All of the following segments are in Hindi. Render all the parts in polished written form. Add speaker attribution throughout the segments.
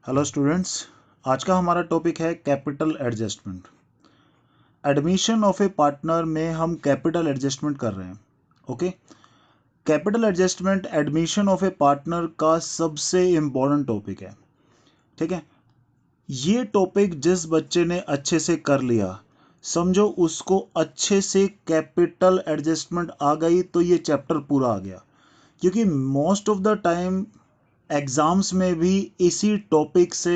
Speaker 1: हेलो स्टूडेंट्स, आज का हमारा टॉपिक है capital adjustment. Admission of A partner में हम कैपिटल एडजस्टमेंट कर रहे हैं। Okay, capital adjustment admission of A partner का सबसे इम्पोर्टेंट टॉपिक है। ठीक है, ये टॉपिक जिस बच्चे ने अच्छे से कर लिया, समझो उसको अच्छे से कैपिटल एडजस्टमेंट आ गई तो ये चैप्टर पूरा आ गया। क्योंकि most of the time exams में भी इसी टॉपिक से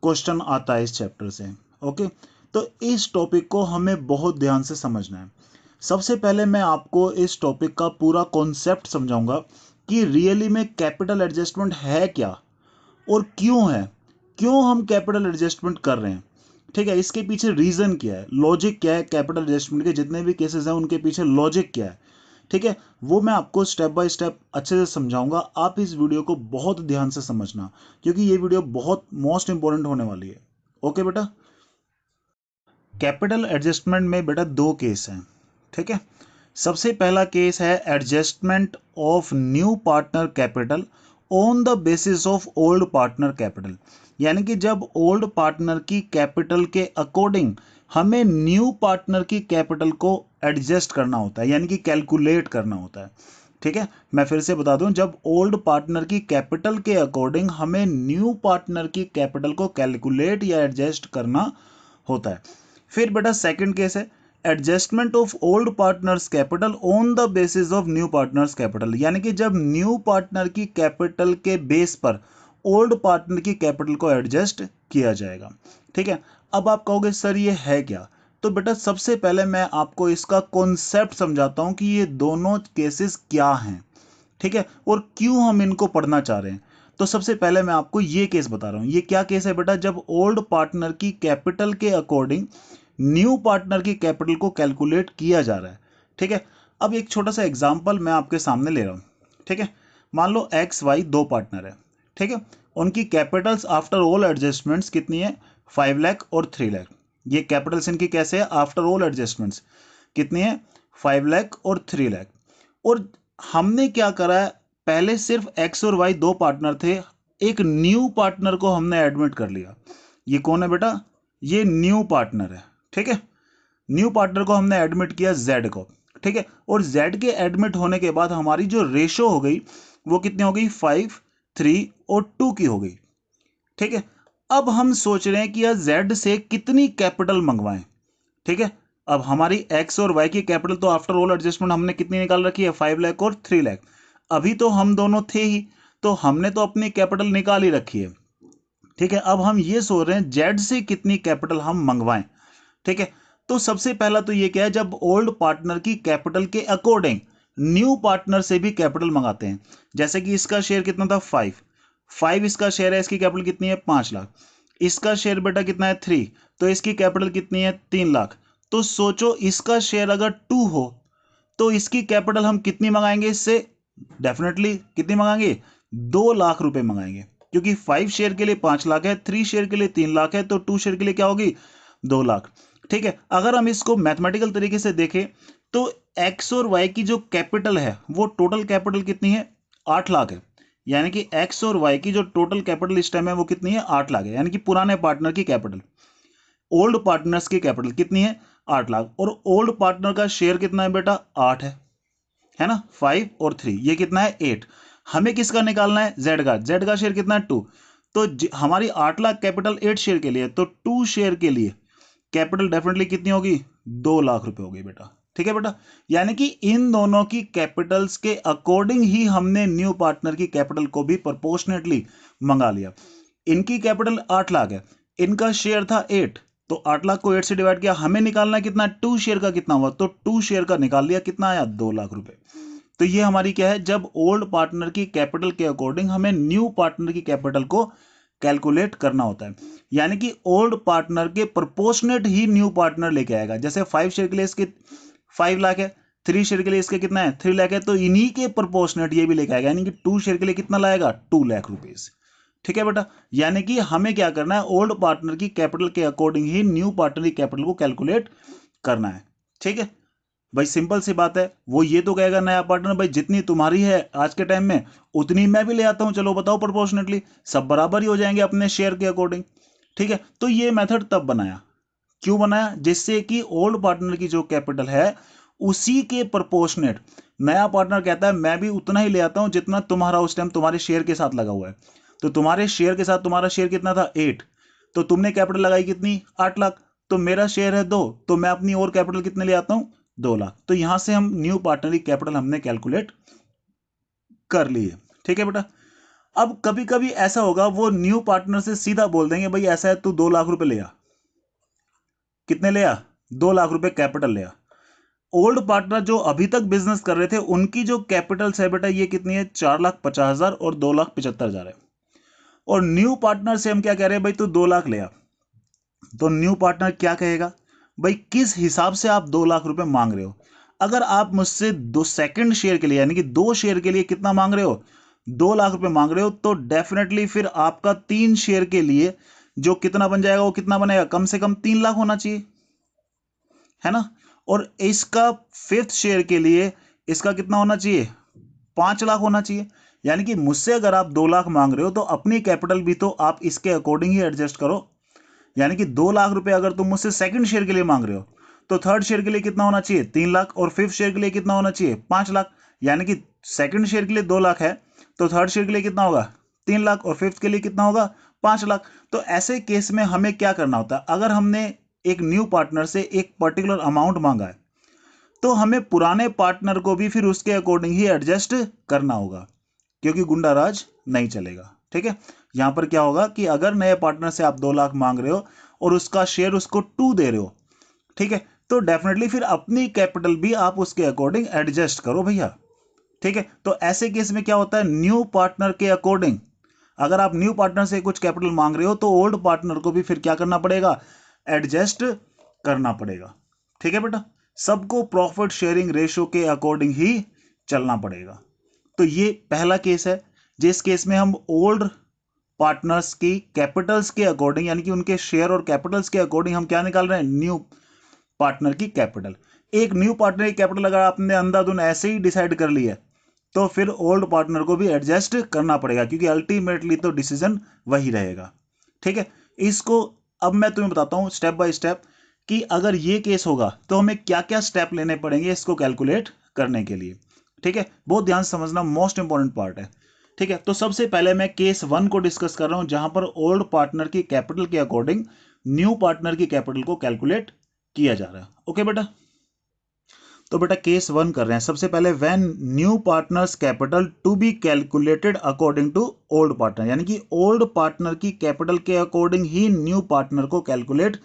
Speaker 1: क्वेश्चन आता है, इस चैप्टर से। ओके, तो इस टॉपिक को हमें बहुत ध्यान से समझना है। सबसे पहले मैं आपको इस टॉपिक का पूरा कॉन्सेप्ट समझाऊंगा कि रियली में कैपिटल एडजस्टमेंट है क्या और क्यों है, क्यों हम कैपिटल एडजस्टमेंट कर रहे हैं। ठीक है, इसके पीछे रीजन क्या है, लॉजिक क्या है, कैपिटल एडजस्टमेंट के जितने भी केसेस हैं उनके पीछे लॉजिक क्या है। ठीक है, वो मैं आपको स्टेप बाय स्टेप अच्छे से समझाऊंगा। आप इस वीडियो को बहुत ध्यान से समझना, क्योंकि ये वीडियो बहुत मोस्ट इंपॉर्टेंट होने वाली है। ओके बेटा, कैपिटल एडजस्टमेंट में बेटा दो केस हैं। ठीक है, सबसे पहला केस है adjustment of new partner capital on the basis of old partner capital. यानी कि जब ओल्ड पार्टनर की कैपिटल के अकॉर्डिंग हमें न्यू पार्टनर की कैपिटल को एडजस्ट करना होता है, यानी कि कैलकुलेट करना होता है। ठीक है, मैं फिर से बता दूं, जब ओल्ड पार्टनर की कैपिटल के अकॉर्डिंग हमें न्यू पार्टनर की कैपिटल को कैलकुलेट या एडजस्ट करना होता है। फिर बेटा सेकंड केस है adjustment of old partners capital on the basis of new partners capital. यानी कि जब न्यू पार्टनर की कैपिटल के बेस पर ओल्ड पार्टनर की कैपिटल को एडजस्ट किया जाएगा। ठीक है, अब आप कहोगे सर ये है क्या, तो बेटा सबसे पहले मैं आपको इसका कॉन्सेप्ट समझाता हूं कि ये दोनों केसेस क्या हैं। ठीक है, और क्यों हम इनको पढ़ना चाह रहे हैं। तो सबसे पहले मैं आपको ये केस बता रहा हूं। ये क्या केस है बेटा, जब ओल्ड पार्टनर की कैपिटल के अकॉर्डिंग न्यू पार्टनर की कैपिटल को कैलकुलेट किया जा रहा है। ठीक है, अब एक छोटा सा एग्जांपल मैं आपके सामने ले रहा हूं। ठीक है, मान लो एक्स वाई दो पार्टनर है। ठीक है, उनकी कैपिटल्स आफ्टर ऑल एडजस्टमेंट्स कितनी है, 5 लाख और 3 लाख। ये कैपिटल्स इनकी कैसे है आफ्टर ऑल एडजस्टमेंट्स, कितनी है, 5 लाख और 3 लाख। और हमने क्या करा है, पहले सिर्फ एक्स और वाई दो पार्टनर थे, एक न्यू पार्टनर को हमने एडमिट कर लिया। ये कौन है बेटा, ये न्यू पार्टनर है। ठीक है, न्यू पार्टनर को हमने एडमिट किया जेड को। ठीक है, और जेड के एडमिट होने के बाद हमारी जो रेशो हो गई वो कितनी हो गई, 5, 3 और 2 की हो गई। ठीक है, अब हम सोच रहे हैं कि यार जेड से कितनी कैपिटल मंगवाएं। ठीक है, अब हमारी एक्स और वाई की कैपिटल तो आफ्टर ऑल एडजस्टमेंट हमने कितनी निकाल रखी है, 5 लाख और 3 लाख। अभी तो हम दोनों थे ही, तो हमने तो अपनी कैपिटल निकाल ही रखी है। ठीक है, अब हम ये सोच रहे हैं जेड से कितनी कैपिटल हम मंगवाएं। ठीक है, तो सबसे पहला तो ये क्या है, जब ओल्ड पार्टनर की कैपिटल के अकॉर्डिंग न्यू पार्टनर से भी कैपिटल मंगाते हैं। जैसे कि इसका शेयर कितना था, 5 इसका शेयर है, इसकी कैपिटल कितनी है, 5 लाख। इसका शेयर बेटा कितना है, 3, तो इसकी कैपिटल कितनी है, 3 लाख। तो सोचो इसका शेयर अगर 2 हो तो इसकी कैपिटल हम कितनी मंगाएंगे इससे, डेफिनेटली कितनी मंगाएंगे, 2 लाख रुपए मंगाएंगे। क्योंकि 5 शेयर के लिए 5 लाख है, 3 शेयर के लिए 3 लाख है, तो 2 शेयर के लिए क्या होगी, 2 लाख। ठीक है, अगर हम इसको मैथमेटिकल तरीके से देखें तो एक्स और वाई की जो कैपिटल है वो टोटल कैपिटल कितनी है, 8 लाख है। यानी कि एक्स और वाई की जो टोटल कैपिटल इस टाइम है वो कितनी है, 8 लाख है। यानी कि पुराने पार्टनर की कैपिटल, ओल्ड पार्टनर्स की कैपिटल कितनी है, 8 लाख। और ओल्ड पार्टनर का शेयर कितना है बेटा, 8 है ना, 5 और 3 ये कितना है, 8। हमें किसका निकालना है, जेड का। जेड का शेयर कितना है, 2। तो हमारी 8 लाख कैपिटल 8 शेयर के लिए, तो 2 शेयर के लिए कैपिटल डेफिनेटली कितनी होगी, 2 लाख रुपए होगी बेटा। ठीक है बेटा, यानी कि इन दोनों की कैपिटल्स के अकॉर्डिंग ही हमने न्यू पार्टनर की कैपिटल को भी प्रोपोर्शनेटली मंगा लिया। इनकी कैपिटल 8 लाख है, इनका शेयर था 8, तो 8 लाख को 8 से डिवाइड किया, हमें निकालना है कितना, 2 शेयर का कितना हुआ, तो 2 शेयर का निकाल लिया, कितना आया, 2 लाख रुपए। तो ये हमारी क्या है, जब ओल्ड पार्टनर की कैपिटल के अकॉर्डिंग हमें न्यू पार्टनर की कैपिटल को कैलकुलेट करना होता है। यानी कि ओल्ड पार्टनर के प्रोपोर्शनेट ही न्यू पार्टनर लेके आएगा। जैसे 5 शेयर के लिए इसके 5 लाख है, 3 शेयर के लिए इसके कितना है, 3 लाख है, तो इन्हीं के प्रोपोर्शनेट ये भी लेके आएगा। यानी कि 2 शेयर के लिए कितना लाएगा, 2 लाख रुपीज। ठीक है बेटा, यानी कि हमें क्या करना है, ओल्ड पार्टनर की कैपिटल के अकॉर्डिंग ही न्यू पार्टनर की कैपिटल को कैलकुलेट करना है। ठीक है, भाई सिंपल सी बात है, वो ये तो कहेगा नया पार्टनर भाई जितनी तुम्हारी है आज के टाइम में उतनी मैं भी ले आता हूं, चलो बताओ प्रोपोर्शनेटली, सब बराबर ही हो जाएंगे अपने शेयर के अकॉर्डिंग। ठीक है, तो ये मेथड तब बनाया, क्यों बनाया, जिससे कि ओल्ड पार्टनर की जो कैपिटल है उसी के प्रोपोर्शनेट नया पार्टनर कहता है मैं भी उतना ही ले आता हूं जितना तुम्हारा उस टाइम तुम्हारे शेयर के साथ लगा हुआ है। तो तुम्हारे शेयर के साथ तुम्हारा शेयर कितना था 8, तो तुमने कैपिटल लगाई कितनी 8 लाख, तो मेरा शेयर है 2, तो मैं अपनी और कैपिटल कितने ले आता हूं 2 लाख। तो यहां से हम न्यू पार्टनर की कैपिटल हमने कैलकुलेट कर लिए। ठीक है बेटा, अब कभी कभी ऐसा होगा वो न्यू पार्टनर से सीधा बोल देंगे भाई ऐसा है तू 2 लाख रुपए ले आ, कितने ले आ 2 लाख रुपए कैपिटल ले आ। ओल्ड पार्टनर जो अभी तक बिजनेस कर रहे थे उनकी जो कैपिटल है बेटा ये कितनी है 4,50,000 और 2,75,000 है। और न्यू पार्टनर से हम क्या कह रहे हैं भाई तू 2 लाख ले आ, तो न्यू पार्टनर क्या कहेगा भाई किस हिसाब से आप 2 लाख रुपए मांग रहे हो। अगर आप मुझसे 2 सेकंड शेयर के लिए यानी कि 2 शेयर के लिए कितना मांग रहे हो 2 लाख रुपए मांग रहे हो, तो डेफिनेटली फिर आपका 3 शेयर के लिए जो कितना बन जाएगा वो कितना बनेगा, कम से कम 3 लाख होना चाहिए, है ना। और इसका 5th शेयर के लिए इसका कितना होना चाहिए 5 लाख होना चाहिए। यानी कि मुझसे अगर आप 2 लाख मांग रहे हो तो अपनी कैपिटल भी तो आप इसके अकॉर्डिंग ही एडजस्ट करो। यानी कि 2 लाख रुपए अगर तुम मुझसे सेकंड शेयर के लिए मांग रहे हो तो थर्ड शेयर के लिए कितना होना चाहिए 3 लाख, और 5th शेयर के लिए कितना होना चाहिए 5 लाख। यानी कि सेकंड शेयर के लिए 2 लाख है तो थर्ड शेयर के लिए कितना होगा 3 लाख, और 5th के लिए कितना होगा 5 लाख। तो ऐसे केस में हमें क्या करना होता है, अगर हमने एक न्यू पार्टनर से एक पर्टिकुलर अमाउंट मांगा है तो हमें पुराने पार्टनर को भी फिर उसके अकॉर्डिंग ही एडजस्ट करना होगा, क्योंकि गुंडा राज नहीं चलेगा। ठीक है, यहां पर क्या होगा कि अगर नए पार्टनर से आप 2 लाख मांग रहे हो और उसका शेयर उसको 2 दे रहे हो, ठीक है, तो डेफिनेटली फिर अपनी कैपिटल भी आप उसके अकॉर्डिंग एडजस्ट करो भैया। ठीक है, तो ऐसे केस में क्या होता है न्यू पार्टनर के अकॉर्डिंग अगर आप न्यू पार्टनर से कुछ कैपिटल मांग रहे हो तो ओल्ड पार्टनर को भी फिर क्या करना पड़ेगा एडजस्ट करना पड़ेगा। ठीक है बेटा, सबको प्रॉफिट शेयरिंग रेशियो के अकॉर्डिंग ही चलना पड़ेगा। तो ये पहला केस है जिस केस में हम ओल्ड पार्टनर्स की कैपिटल्स के अकॉर्डिंग यानी कि उनके शेयर और कैपिटल्स के अकॉर्डिंग हम क्या निकाल रहे हैं न्यू पार्टनर की कैपिटल। एक न्यू पार्टनर की कैपिटल अगर आपने अंधाधुन ऐसे ही डिसाइड कर लिया तो फिर ओल्ड पार्टनर को भी एडजस्ट करना पड़ेगा, क्योंकि अल्टीमेटली तो डिसीजन वही रहेगा। ठीक है, इसको अब मैं तुम्हें बताता हूं स्टेप बाय स्टेप कि अगर ये केस होगा तो हमें क्या क्या स्टेप लेने पड़ेंगे इसको कैलकुलेट करने के लिए। ठीक है, बहुत ध्यान से समझना, मोस्ट इंपॉर्टेंट पार्ट है। ठीक है, तो सबसे पहले मैं केस 1 को डिस्कस कर रहा हूं जहां पर ओल्ड पार्टनर की कैपिटल के अकॉर्डिंग न्यू पार्टनर की कैपिटल को कैलकुलेट किया जा रहा है। ओके बेटा, तो बेटा केस 1 कर रहे हैं। सबसे पहले when new partners capital to be calculated according to old partner, यानी कि ओल्ड पार्टनर की कैपिटल के अकॉर्डिंग ही न्यू पार्टनर को कैलकुलेट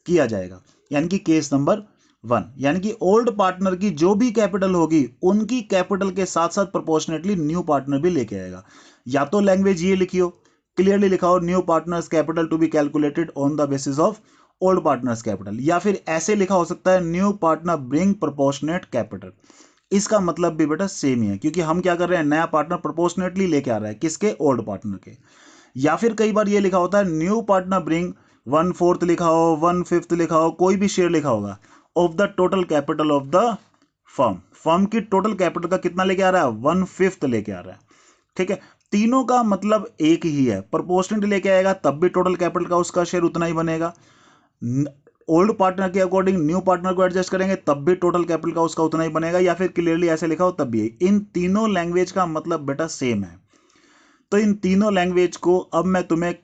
Speaker 1: किया जाएगा। यानी कि केस नंबर 1, यानी कि ओल्ड पार्टनर की जो भी कैपिटल होगी उनकी कैपिटल के साथ साथ प्रोपोर्शनेटली न्यू पार्टनर भी लेके आएगा। या तो लैंग्वेज ये लिखियो, क्लियरली लिखाओ new partners capital to be calculated on the basis of old partners capital, या फिर ऐसे लिखा हो सकता है new partner bring proportionate capital. इसका मतलब भी बेटा सेम ही है, क्योंकि हम क्या कर रहे हैं नया पार्टनर प्रोपोर्शनेटली लेके आ रहा है किसके ओल्ड पार्टनर के। या फिर कई बार ये लिखा होता है न्यू पार्टनर ब्रिंग 1/4 लिखा हो 1/5 लिखा हो कोई भी शेयर लिखा होगा of the total capital of the firm, firm की टोटल कैपिटल का कितना लेके आ रहा है 1/5 लेके आ रहा है। ठीक है, तीनों का मतलब एक ही है, प्रोपोर्शनेट लेके आएगा तब भी टोटल कैपिटल का उसका शेयर उतना ही बनेगा, ओल्ड पार्टनर के अकॉर्डिंग न्यू पार्टनर को एडजस्ट करेंगे तब भी टोटल कैपिटल का उसका उतना ही बनेगा, या फिर क्लियरली ऐसे लिखा हो तब भी। इन तीनों लैंग्वेज का मतलब बेटा सेम है। तो इन तीनों लैंग्वेज को अब मैं तुम्हें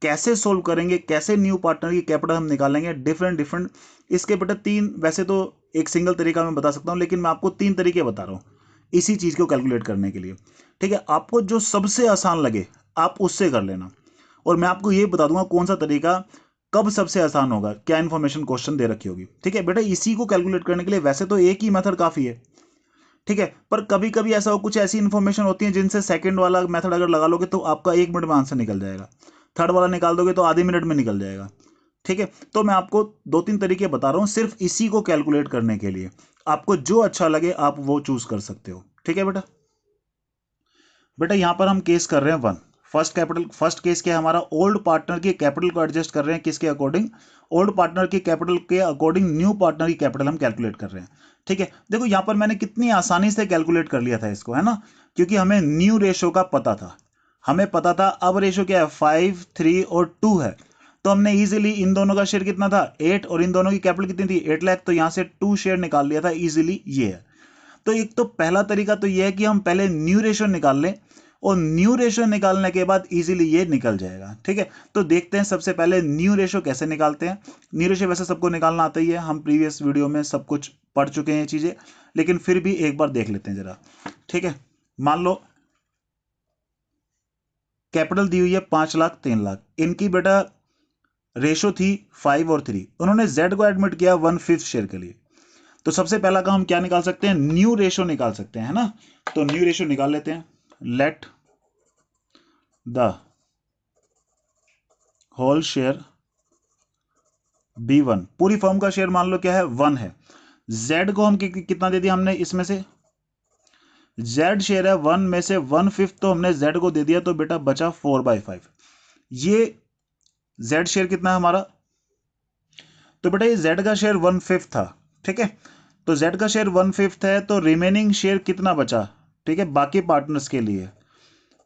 Speaker 1: कैसे सोल्व करेंगे, कैसे न्यू पार्टनर की कैपिटल हम निकालेंगे, डिफरेंट डिफरेंट इसके बेटा 3, वैसे तो एक सिंगल तरीका मैं बता सकता हूं लेकिन मैं आपको 3 तरीके बता रहा हूं इसी चीज को कैलकुलेट करने के लिए। ठीक है, आपको जो सबसे आसान लगे आप उससे कर लेना, और मैं आपको ये बता दूंगा कौन सा तरीका कब सबसे आसान होगा, क्या इन्फॉर्मेशन क्वेश्चन दे रखी होगी। ठीक है बेटा, इसी को कैलकुलेट करने के लिए वैसे तो एक ही मेथड काफी है। ठीक है, पर कभी कभी ऐसा हो कुछ ऐसी इंफॉर्मेशन होती है जिनसे सेकंड वाला मेथड अगर लगा लोगे तो आपका 1 मिनट में आंसर निकल जाएगा, थर्ड वाला निकाल दोगे तो आधे मिनट में निकल जाएगा। ठीक है, तो मैं आपको 2-3 तरीके बता रहा हूं सिर्फ इसी को कैलकुलेट करने के लिए, आपको जो अच्छा लगे आप वो चूज कर सकते हो। ठीक है बेटा, बेटा यहां पर हम केस कर रहे हैं 1। फर्स्ट केस क्या है हमारा, ओल्ड पार्टनर की कैपिटल को एडजस्ट कर रहे हैं किसके अकॉर्डिंग, ओल्ड पार्टनर की कैपिटल के अकॉर्डिंग न्यू पार्टनर की कैपिटल हम कैलकुलेट कर रहे हैं। ठीक है, देखो यहां पर मैंने कितनी आसानी से कैलकुलेट कर लिया था इसको, है ना, क्योंकि हमें न्यू रेशो का पता था, हमें पता था अब रेशो क्या है 5, 3 और 2 है, तो हमने इजीली इन दोनों का शेयर कितना था 8 और इन दोनों की कैपिटल कितनी थी 8 लाख, तो यहां से 2 शेयर निकाल लिया था इजीली, ये है। तो एक तो पहला तरीका तो ये है कि हम पहले न्यू रेशो निकाल लें और न्यू रेशो निकालने के बाद इजीली ये निकल जाएगा। ठीक है, तो देखते हैं सबसे पहले न्यू रेशो कैसे निकालते हैं। न्यू रेशो वैसे सबको निकालना आता ही है, हम प्रीवियस वीडियो में सब कुछ पढ़ चुके हैं ये चीजें, लेकिन फिर भी एक बार देख लेते हैं जरा। ठीक है, मान लो कैपिटल दी हुई है 5 लाख 3 लाख, इनकी बेटा रेशो थी 5 और 3, उन्होंने जेड को एडमिट किया 1/5 शेयर के लिए, तो सबसे पहला काम हम क्या निकाल सकते हैं, न्यू रेशो निकाल सकते हैं, है ना। तो न्यू रेशो निकाल लेते हैं, let the whole share be 1, पूरी फर्म का शेयर मान लो क्या है 1 है, जेड को हम कितना दे दिया हमने, इसमें से जेड शेयर है 1 में से 1/5 तो हमने जेड को दे दिया, तो बेटा बचा 4/5, ये जेड शेयर कितना है हमारा, तो बेटा ये जेड का शेयर 1/5 था। ठीक है, तो जेड का शेयर 1/5 है, तो रिमेनिंग शेयर कितना बचा, ठीक है, बाकी पार्टनर्स के लिए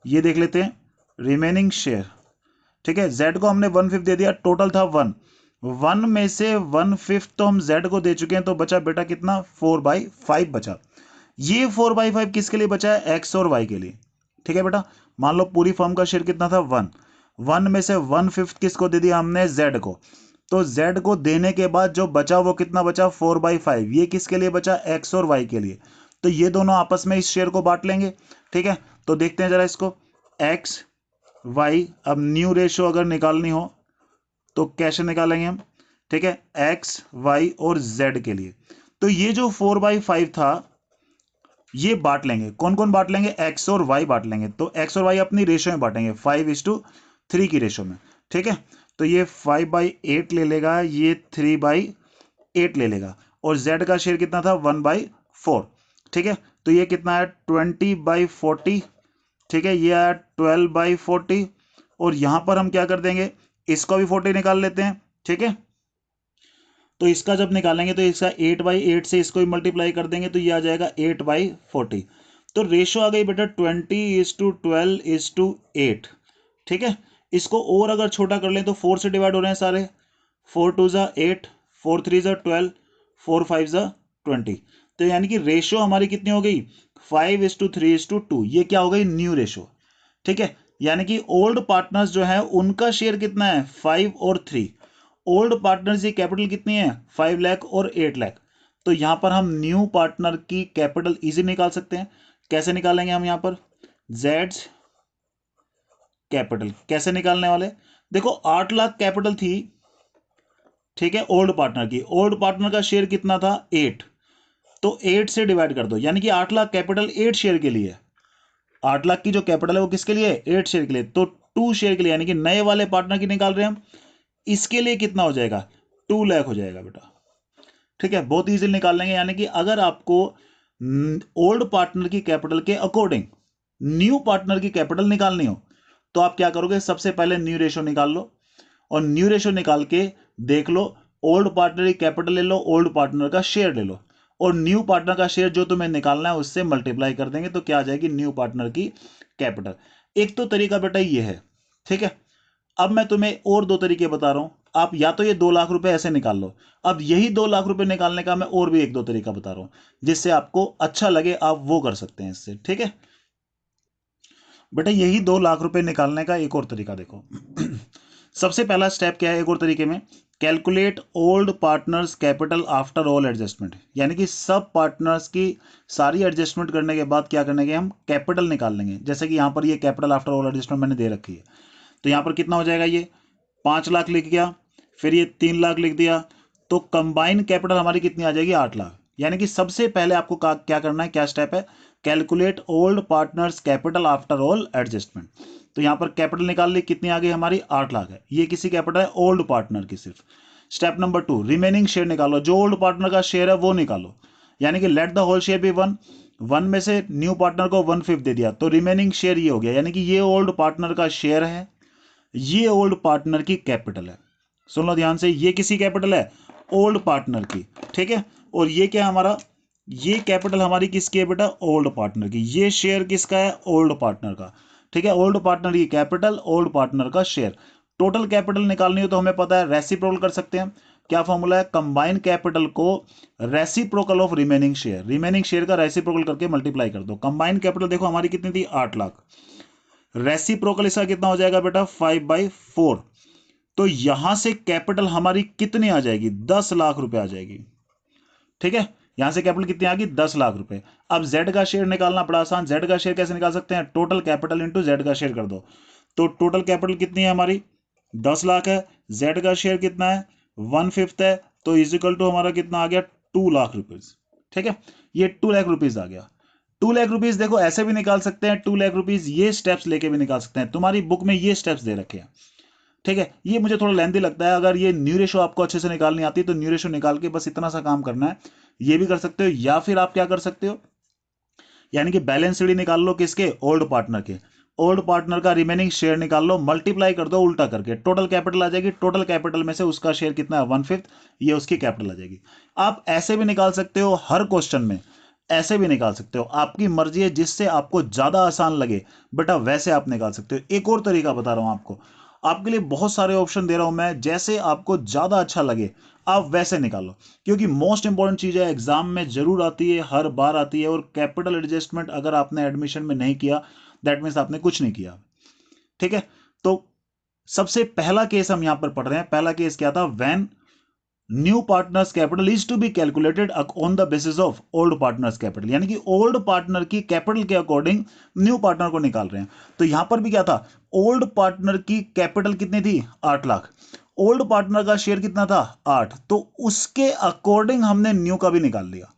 Speaker 1: ये देख लेते हैं, रिमेनिंग शेयर। ठीक है, जेड को हमने 1/5 दे दिया, टोटल था 1 में से 1/5 तो हम जेड को दे चुके हैं, तो बचा बेटा कितना 4/5 बचा। ये 4/5 किसके लिए बचा है, एक्स और वाई के लिए। ठीक है बेटा, मान लो पूरी फर्म का शेयर कितना था 1 में से 1/5 किसको दे दिया हमने, जेड को, तो जेड को देने के बाद जो बचा वो कितना बचा 4/5, ये किसके लिए बचा, एक्स और वाई के लिए, तो ये दोनों आपस में इस शेयर को बांट लेंगे। ठीक है, तो देखते हैं जरा इसको, एक्स वाई, अब न्यू रेशो अगर निकालनी हो तो कैसे निकालेंगे हम, ठीक है, एक्स वाई और जेड के लिए, तो ये जो 4/5 था ये बांट लेंगे, कौन कौन बांट लेंगे, एक्स और वाई बांट लेंगे, तो एक्स और वाई अपनी रेशो में बांटेंगे 5:3 की रेशो में। ठीक है, तो ये 5/8 ले लेगा, ये 3/8 ले लेगा, और जेड का शेयर कितना था 1/4। ठीक है, तो ये कितना है 20/40। ठीक है, ये आया 12/40, और यहां पर हम क्या कर देंगे, इसको भी 40 निकाल लेते हैं। ठीक है, तो इसका जब निकालेंगे तो इसका 8/8 से इसको ही मल्टीप्लाई कर देंगे, तो ये आ जाएगा 8/40, तो रेशो आ गई बेटा 20:12:8। ठीक है, इसको और अगर छोटा कर लें तो 4 से डिवाइड हो रहे हैं सारे, 4×2 = 8, 4×3 = 12, 4×5 = 20, तो यानी कि रेशो हमारी कितनी हो गई 5:3:2, ये क्या हो गई न्यू रेशो। ठीक है, यानी कि ओल्ड पार्टनर्स जो है उनका शेयर कितना है 5 और 3, ओल्ड पार्टनर्स की कैपिटल कितनी है 5 लाख और 8 लाख, तो यहां पर हम न्यू पार्टनर की कैपिटल इजी निकाल सकते हैं। कैसे निकालेंगे हम यहां पर, जेड्स कैपिटल कैसे निकालने वाले, देखो 8 लाख कैपिटल थी, ठीक है, ओल्ड पार्टनर की, ओल्ड पार्टनर का शेयर कितना था 8, तो 8 से डिवाइड कर दो, यानी कि 8 लाख कैपिटल 8 शेयर के लिए, 8 लाख की जो कैपिटल है वो किसके लिए है 8 शेयर के लिए, तो 2 शेयर के लिए, यानी कि नए वाले पार्टनर की निकाल रहे हैं हम, इसके लिए कितना हो जाएगा 2 लाख हो जाएगा बेटा। ठीक है, बहुत इजीली निकाल लेंगे, यानी कि अगर आपको ओल्ड पार्टनर की कैपिटल के अकॉर्डिंग न्यू पार्टनर की कैपिटल निकालनी हो तो आप क्या करोगे, सबसे पहले न्यू रेशो निकाल लो, और न्यू रेशो निकाल के देख लो, ओल्ड पार्टनर की कैपिटल ले लो, ओल्ड पार्टनर का शेयर ले लो, और न्यू पार्टनर का शेयर जो तुम्हें निकालना है उससे मल्टीप्लाई कर देंगे, तो क्या आ जाएगी न्यू पार्टनर की कैपिटल। एक तो तरीका बेटा ये है। ठीक है, अब मैं तुम्हें और 2 तरीके बता रहा हूं, आप या तो ये 2 लाख रुपए ऐसे निकाल लो, अब यही 2 लाख रुपए निकालने का मैं और भी 1-2 तरीका बता रहा हूं, जिससे आपको अच्छा लगे, आप वो कर सकते हैं इससे। ठीक है बेटा, यही 2 लाख रुपए निकालने का एक और तरीका देखो। सबसे पहला स्टेप क्या है एक और तरीके में, calculate old partners capital after all adjustment, यानी कि सब पार्टनर्स की सारी एडजस्टमेंट करने के बाद क्या करने के हम कैपिटल निकाल लेंगे, जैसे कि यहां पर ये कैपिटल आफ्टर ऑल एडजस्टमेंट मैंने दे रखी है, तो यहां पर कितना हो जाएगा, ये 5 लाख लिख गया, फिर ये 3 लाख लिख दिया, तो कंबाइन कैपिटल हमारी कितनी आ जाएगी 8 लाख। यानी कि सबसे पहले आपको क्या करना है, क्या स्टेप है, calculate old partners capital after all adjustment, तो यहां पर कैपिटल निकाल ली, कितनी आ गई हमारी 8 लाख है, ये किसी कैपिटल है ओल्ड पार्टनर की सिर्फ। स्टेप नंबर 2, रिमेनिंग शेयर निकालो, जो ओल्ड पार्टनर का शेयर है वो निकालो, यानी कि let the whole share be 1, 1 में से न्यू पार्टनर को 1/5 दे दिया, तो रिमेनिंग शेयर ये हो गया, यानी कि ये ओल्ड पार्टनर का शेयर है, ये ओल्ड पार्टनर की कैपिटल है। सुन लो ध्यान से, ये किसी कैपिटल है, ओल्ड पार्टनर की, ठीक है। और ये क्या है हमारा, ये कैपिटल हमारी किसकी है बेटा, ओल्ड पार्टनर की। ये शेयर किसका है, ओल्ड पार्टनर का, ठीक है। ओल्ड पार्टनर की कैपिटल, ओल्ड पार्टनर का शेयर। टोटल कैपिटल निकालनी हो तो हमें पता है रेसिप्रोकल कर सकते हैं। क्या फॉर्मूला है, कंबाइन कैपिटल को reciprocal of remaining share, remaining share का रेसिप्रोकल करके मल्टीप्लाई कर दो। कंबाइन कैपिटल देखो हमारी कितनी थी, 8 लाख, रेसिप्रोकल इसका कितना हो जाएगा बेटा, 5/4। तो यहां से कैपिटल हमारी कितनी आ जाएगी, 10 लाख रुपए आ जाएगी, ठीक है। यहां से कैपिटल कितनी आ गई, 10 लाख रुपए। अब जेड का शेयर निकालना बड़ा आसान, जेड का शेयर कैसे निकाल सकते हैं, टोटल कैपिटल इंटू जेड का शेयर कर दो। तो टोटल कैपिटल कितनी है हमारी, 10 लाख है, जेड का शेयर कितना है, 1/5 है, तो इजिकल टू हमारा कितना आ गया, 2 लाख रुपीज, ठीक है। ये 2 लाख रुपीज आ गया। 2 लाख रुपीज देखो ऐसे भी निकाल सकते हैं, 2 लाख रुपीज ये स्टेप्स लेके भी निकाल सकते हैं, तुम्हारी बुक में ये स्टेप्स दे रखे हैं, ठीक है। ये मुझे थोड़ा लेंथी लगता है, अगर ये न्यू रेशो आपको अच्छे से निकालनी आती है तो न्यू रेशो निकाल के बस इतना सा काम करना है, ये भी कर सकते हो। या फिर आप क्या कर सकते हो, यानी कि बैलेंस शीट निकाल लो किसके, ओल्ड पार्टनर के, ओल्ड पार्टनर का रिमेनिंग शेयर निकाल लो, मल्टीप्लाई कर दो उल्टा करके, टोटल कैपिटल आ जाएगी, टोटल कैपिटल में से उसका शेयर कितना है, 1/5, ये उसकी कैपिटल आ जाएगी। आप ऐसे भी निकाल सकते हो, हर क्वेश्चन में ऐसे भी निकाल सकते हो, आपकी मर्जी है, जिससे आपको ज्यादा आसान लगे बेटा वैसे आप निकाल सकते हो। एक और तरीका बता रहा हूं आपको, आपके लिए बहुत सारे ऑप्शन दे रहा हूं मैं, जैसे आपको ज्यादा अच्छा लगे आप वैसे निकालो, क्योंकि मोस्ट इंपॉर्टेंट चीज है, एग्जाम में जरूर आती है, हर बार आती है। और कैपिटल एडजस्टमेंट अगर आपने एडमिशन में नहीं किया, दैट मीन्स आपने कुछ नहीं किया, ठीक है। तो सबसे पहला केस हम यहां पर पढ़ रहे हैं, पहला केस क्या था, when new partners capital is to be calculated on the basis of old partners capital, यानी कि ओल्ड पार्टनर की कैपिटल के अकॉर्डिंग न्यू पार्टनर को निकाल रहे हैं। तो यहां पर भी क्या था, ओल्ड पार्टनर की कैपिटल कितनी थी, 8 लाख, ओल्ड पार्टनर का शेयर कितना था, 8, तो उसके अकॉर्डिंग हमने न्यू का भी निकाल लिया।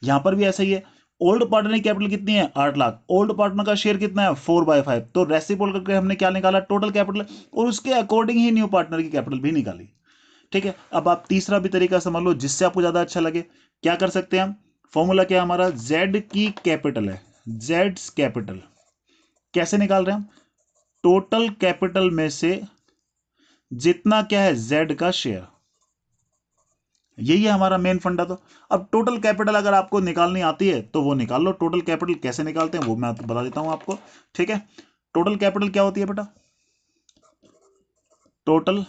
Speaker 1: यहां पर भी ऐसा ही है, ओल्ड पार्टनर की कैपिटल कितनी है, 8 लाख, ओल्ड पार्टनर का शेयर कितना है, 4/5, तो रेसिप्रोकल करके हमने क्या निकाला, टोटल कैपिटल, और उसके अकॉर्डिंग ही न्यू पार्टनर की कैपिटल भी निकाली, ठीक है। अब आप तीसरा भी तरीका समझ लो जिससे आपको ज्यादा अच्छा लगे, क्या कर सकते हैं हम, फॉर्मूला क्या है हमारा, जेड की कैपिटल है, जेड कैपिटल कैसे निकाल रहे हैं हम, टोटल कैपिटल में से जितना क्या है, जेड का शेयर, यही है हमारा मेन फंडा। तो अब टोटल कैपिटल अगर आपको निकालनी आती है तो वो निकाल लो, टोटल कैपिटल कैसे निकालते हैं वो मैं बता देता हूं आपको, ठीक है। टोटल कैपिटल क्या होती है बेटा, टोटल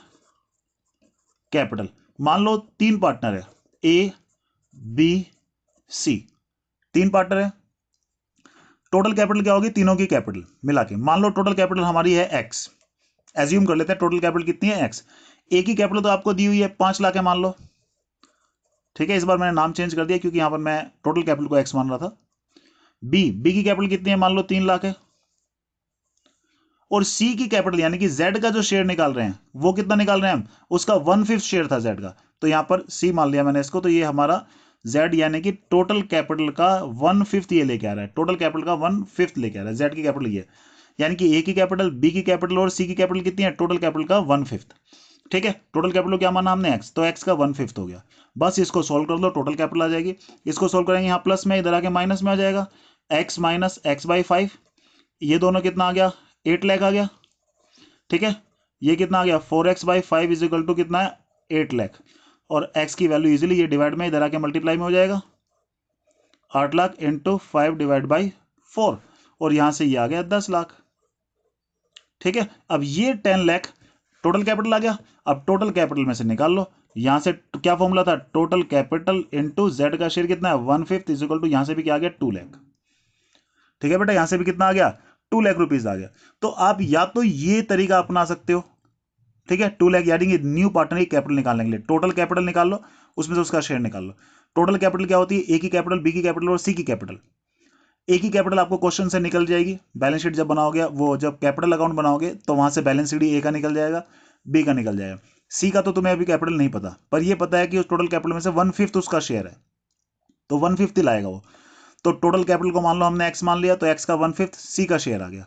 Speaker 1: कैपिटल, मान लो 3 पार्टनर है, ए बी सी, 3 पार्टनर है, टोटल कैपिटल क्या होगी, तीनों की कैपिटल मिला के, मान लो टोटल कैपिटल हमारी है एक्स, एज्यूम कर लेते हैं टोटल कैपिटल कितनी है, एक्स। ए की कैपिटल तो आपको दी हुई है 5 लाख है मान लो, ठीक है। इस बार मैंने नाम चेंज कर दिया क्योंकि यहां पर मैं टोटल कैपिटल को एक्स मान रहा था। बी की कैपिटल कितनी है, मान लो 3 लाख है, और सी की कैपिटल यानी कि जेड का जो शेयर निकाल रहे हैं वो कितना निकाल रहे हैं हम, उसका 1/5 शेयर था जेड का, तो यहां पर सी मान लिया मैंने इसको, तो ये हमारा जेड यानी कि टोटल कैपिटल का 1/5 ये लेके आ रहा है, टोटल कैपिटल का 1/5 लेके आ रहा है, जेड की कैपिटल ये, यानी कि ए की कैपिटल, बी की कैपिटल और सी की कैपिटल कितनी है, टोटल कैपिटल का 1/5, ठीक है। टोटल कैपिटल क्या माना हमने, एक्स, तो एक्स का 1/5 हो गया। बस इसको सोल्व कर लो, टोटल कैपिटल आ जाएगी। इसको सोल्व करेंगे, यहाँ प्लस में, इधर आके माइनस में आ जाएगा, एक्स माइनस x/5, ये दोनों कितना आ गया, 8 लाख आ गया, ठीक है। ये कितना आ गया, 4x/5 इज इक्वल टू कितना है, 8 लाख, और x की वैल्यू इजीली ये डिवाइड में इधर आके मल्टीप्लाई में हो जाएगा, 8 लाख इंटू 5/4, और यहां से ये आ गया 10 लाख, ठीक है। अब ये 10 लाख टोटल कैपिटल आ गया। अब टोटल कैपिटल में से निकाल लो, यहां से क्या फॉर्मूला था, टोटल कैपिटल इंटू जेड का शेयर कितना है, 1/5 इज इक्वल टू, यहां से भी क्या आ गया, 2 लाख, ठीक है बेटा, यहां से भी कितना आ गया, 2 लाख रुपीज आ गया। तो आप या तो ये तरीका अपना सकते हो, ठीक है, 2 लाख यानी कि न्यू पार्टनर की कैपिटल निकालने के लिए टोटल कैपिटल निकाल लो, उसमें से उसका शेयर निकाल लो। टोटल कैपिटल क्या होती है, ए की कैपिटल, बी की कैपिटल और सी की कैपिटल। ए की कैपिटल आपको क्वेश्चन से निकल जाएगी, बैलेंस शीट जब बनाओगे, वो जब कैपिटल अकाउंट बनाओगे तो वहां से बैलेंस शीट ए का निकल जाएगा, बी का निकल जाएगा। सी का तो तुम्हें अभी कैपिटल नहीं पता, पर ये पता है कि उस टोटल कैपिटल में से 1/5 उसका शेयर है, तो 1/5 ही लाएगा वो। तो टोटल कैपिटल को मान लो हमने एक्स मान लिया, तो एक्स का 1/5 सी का शेयर आ गया,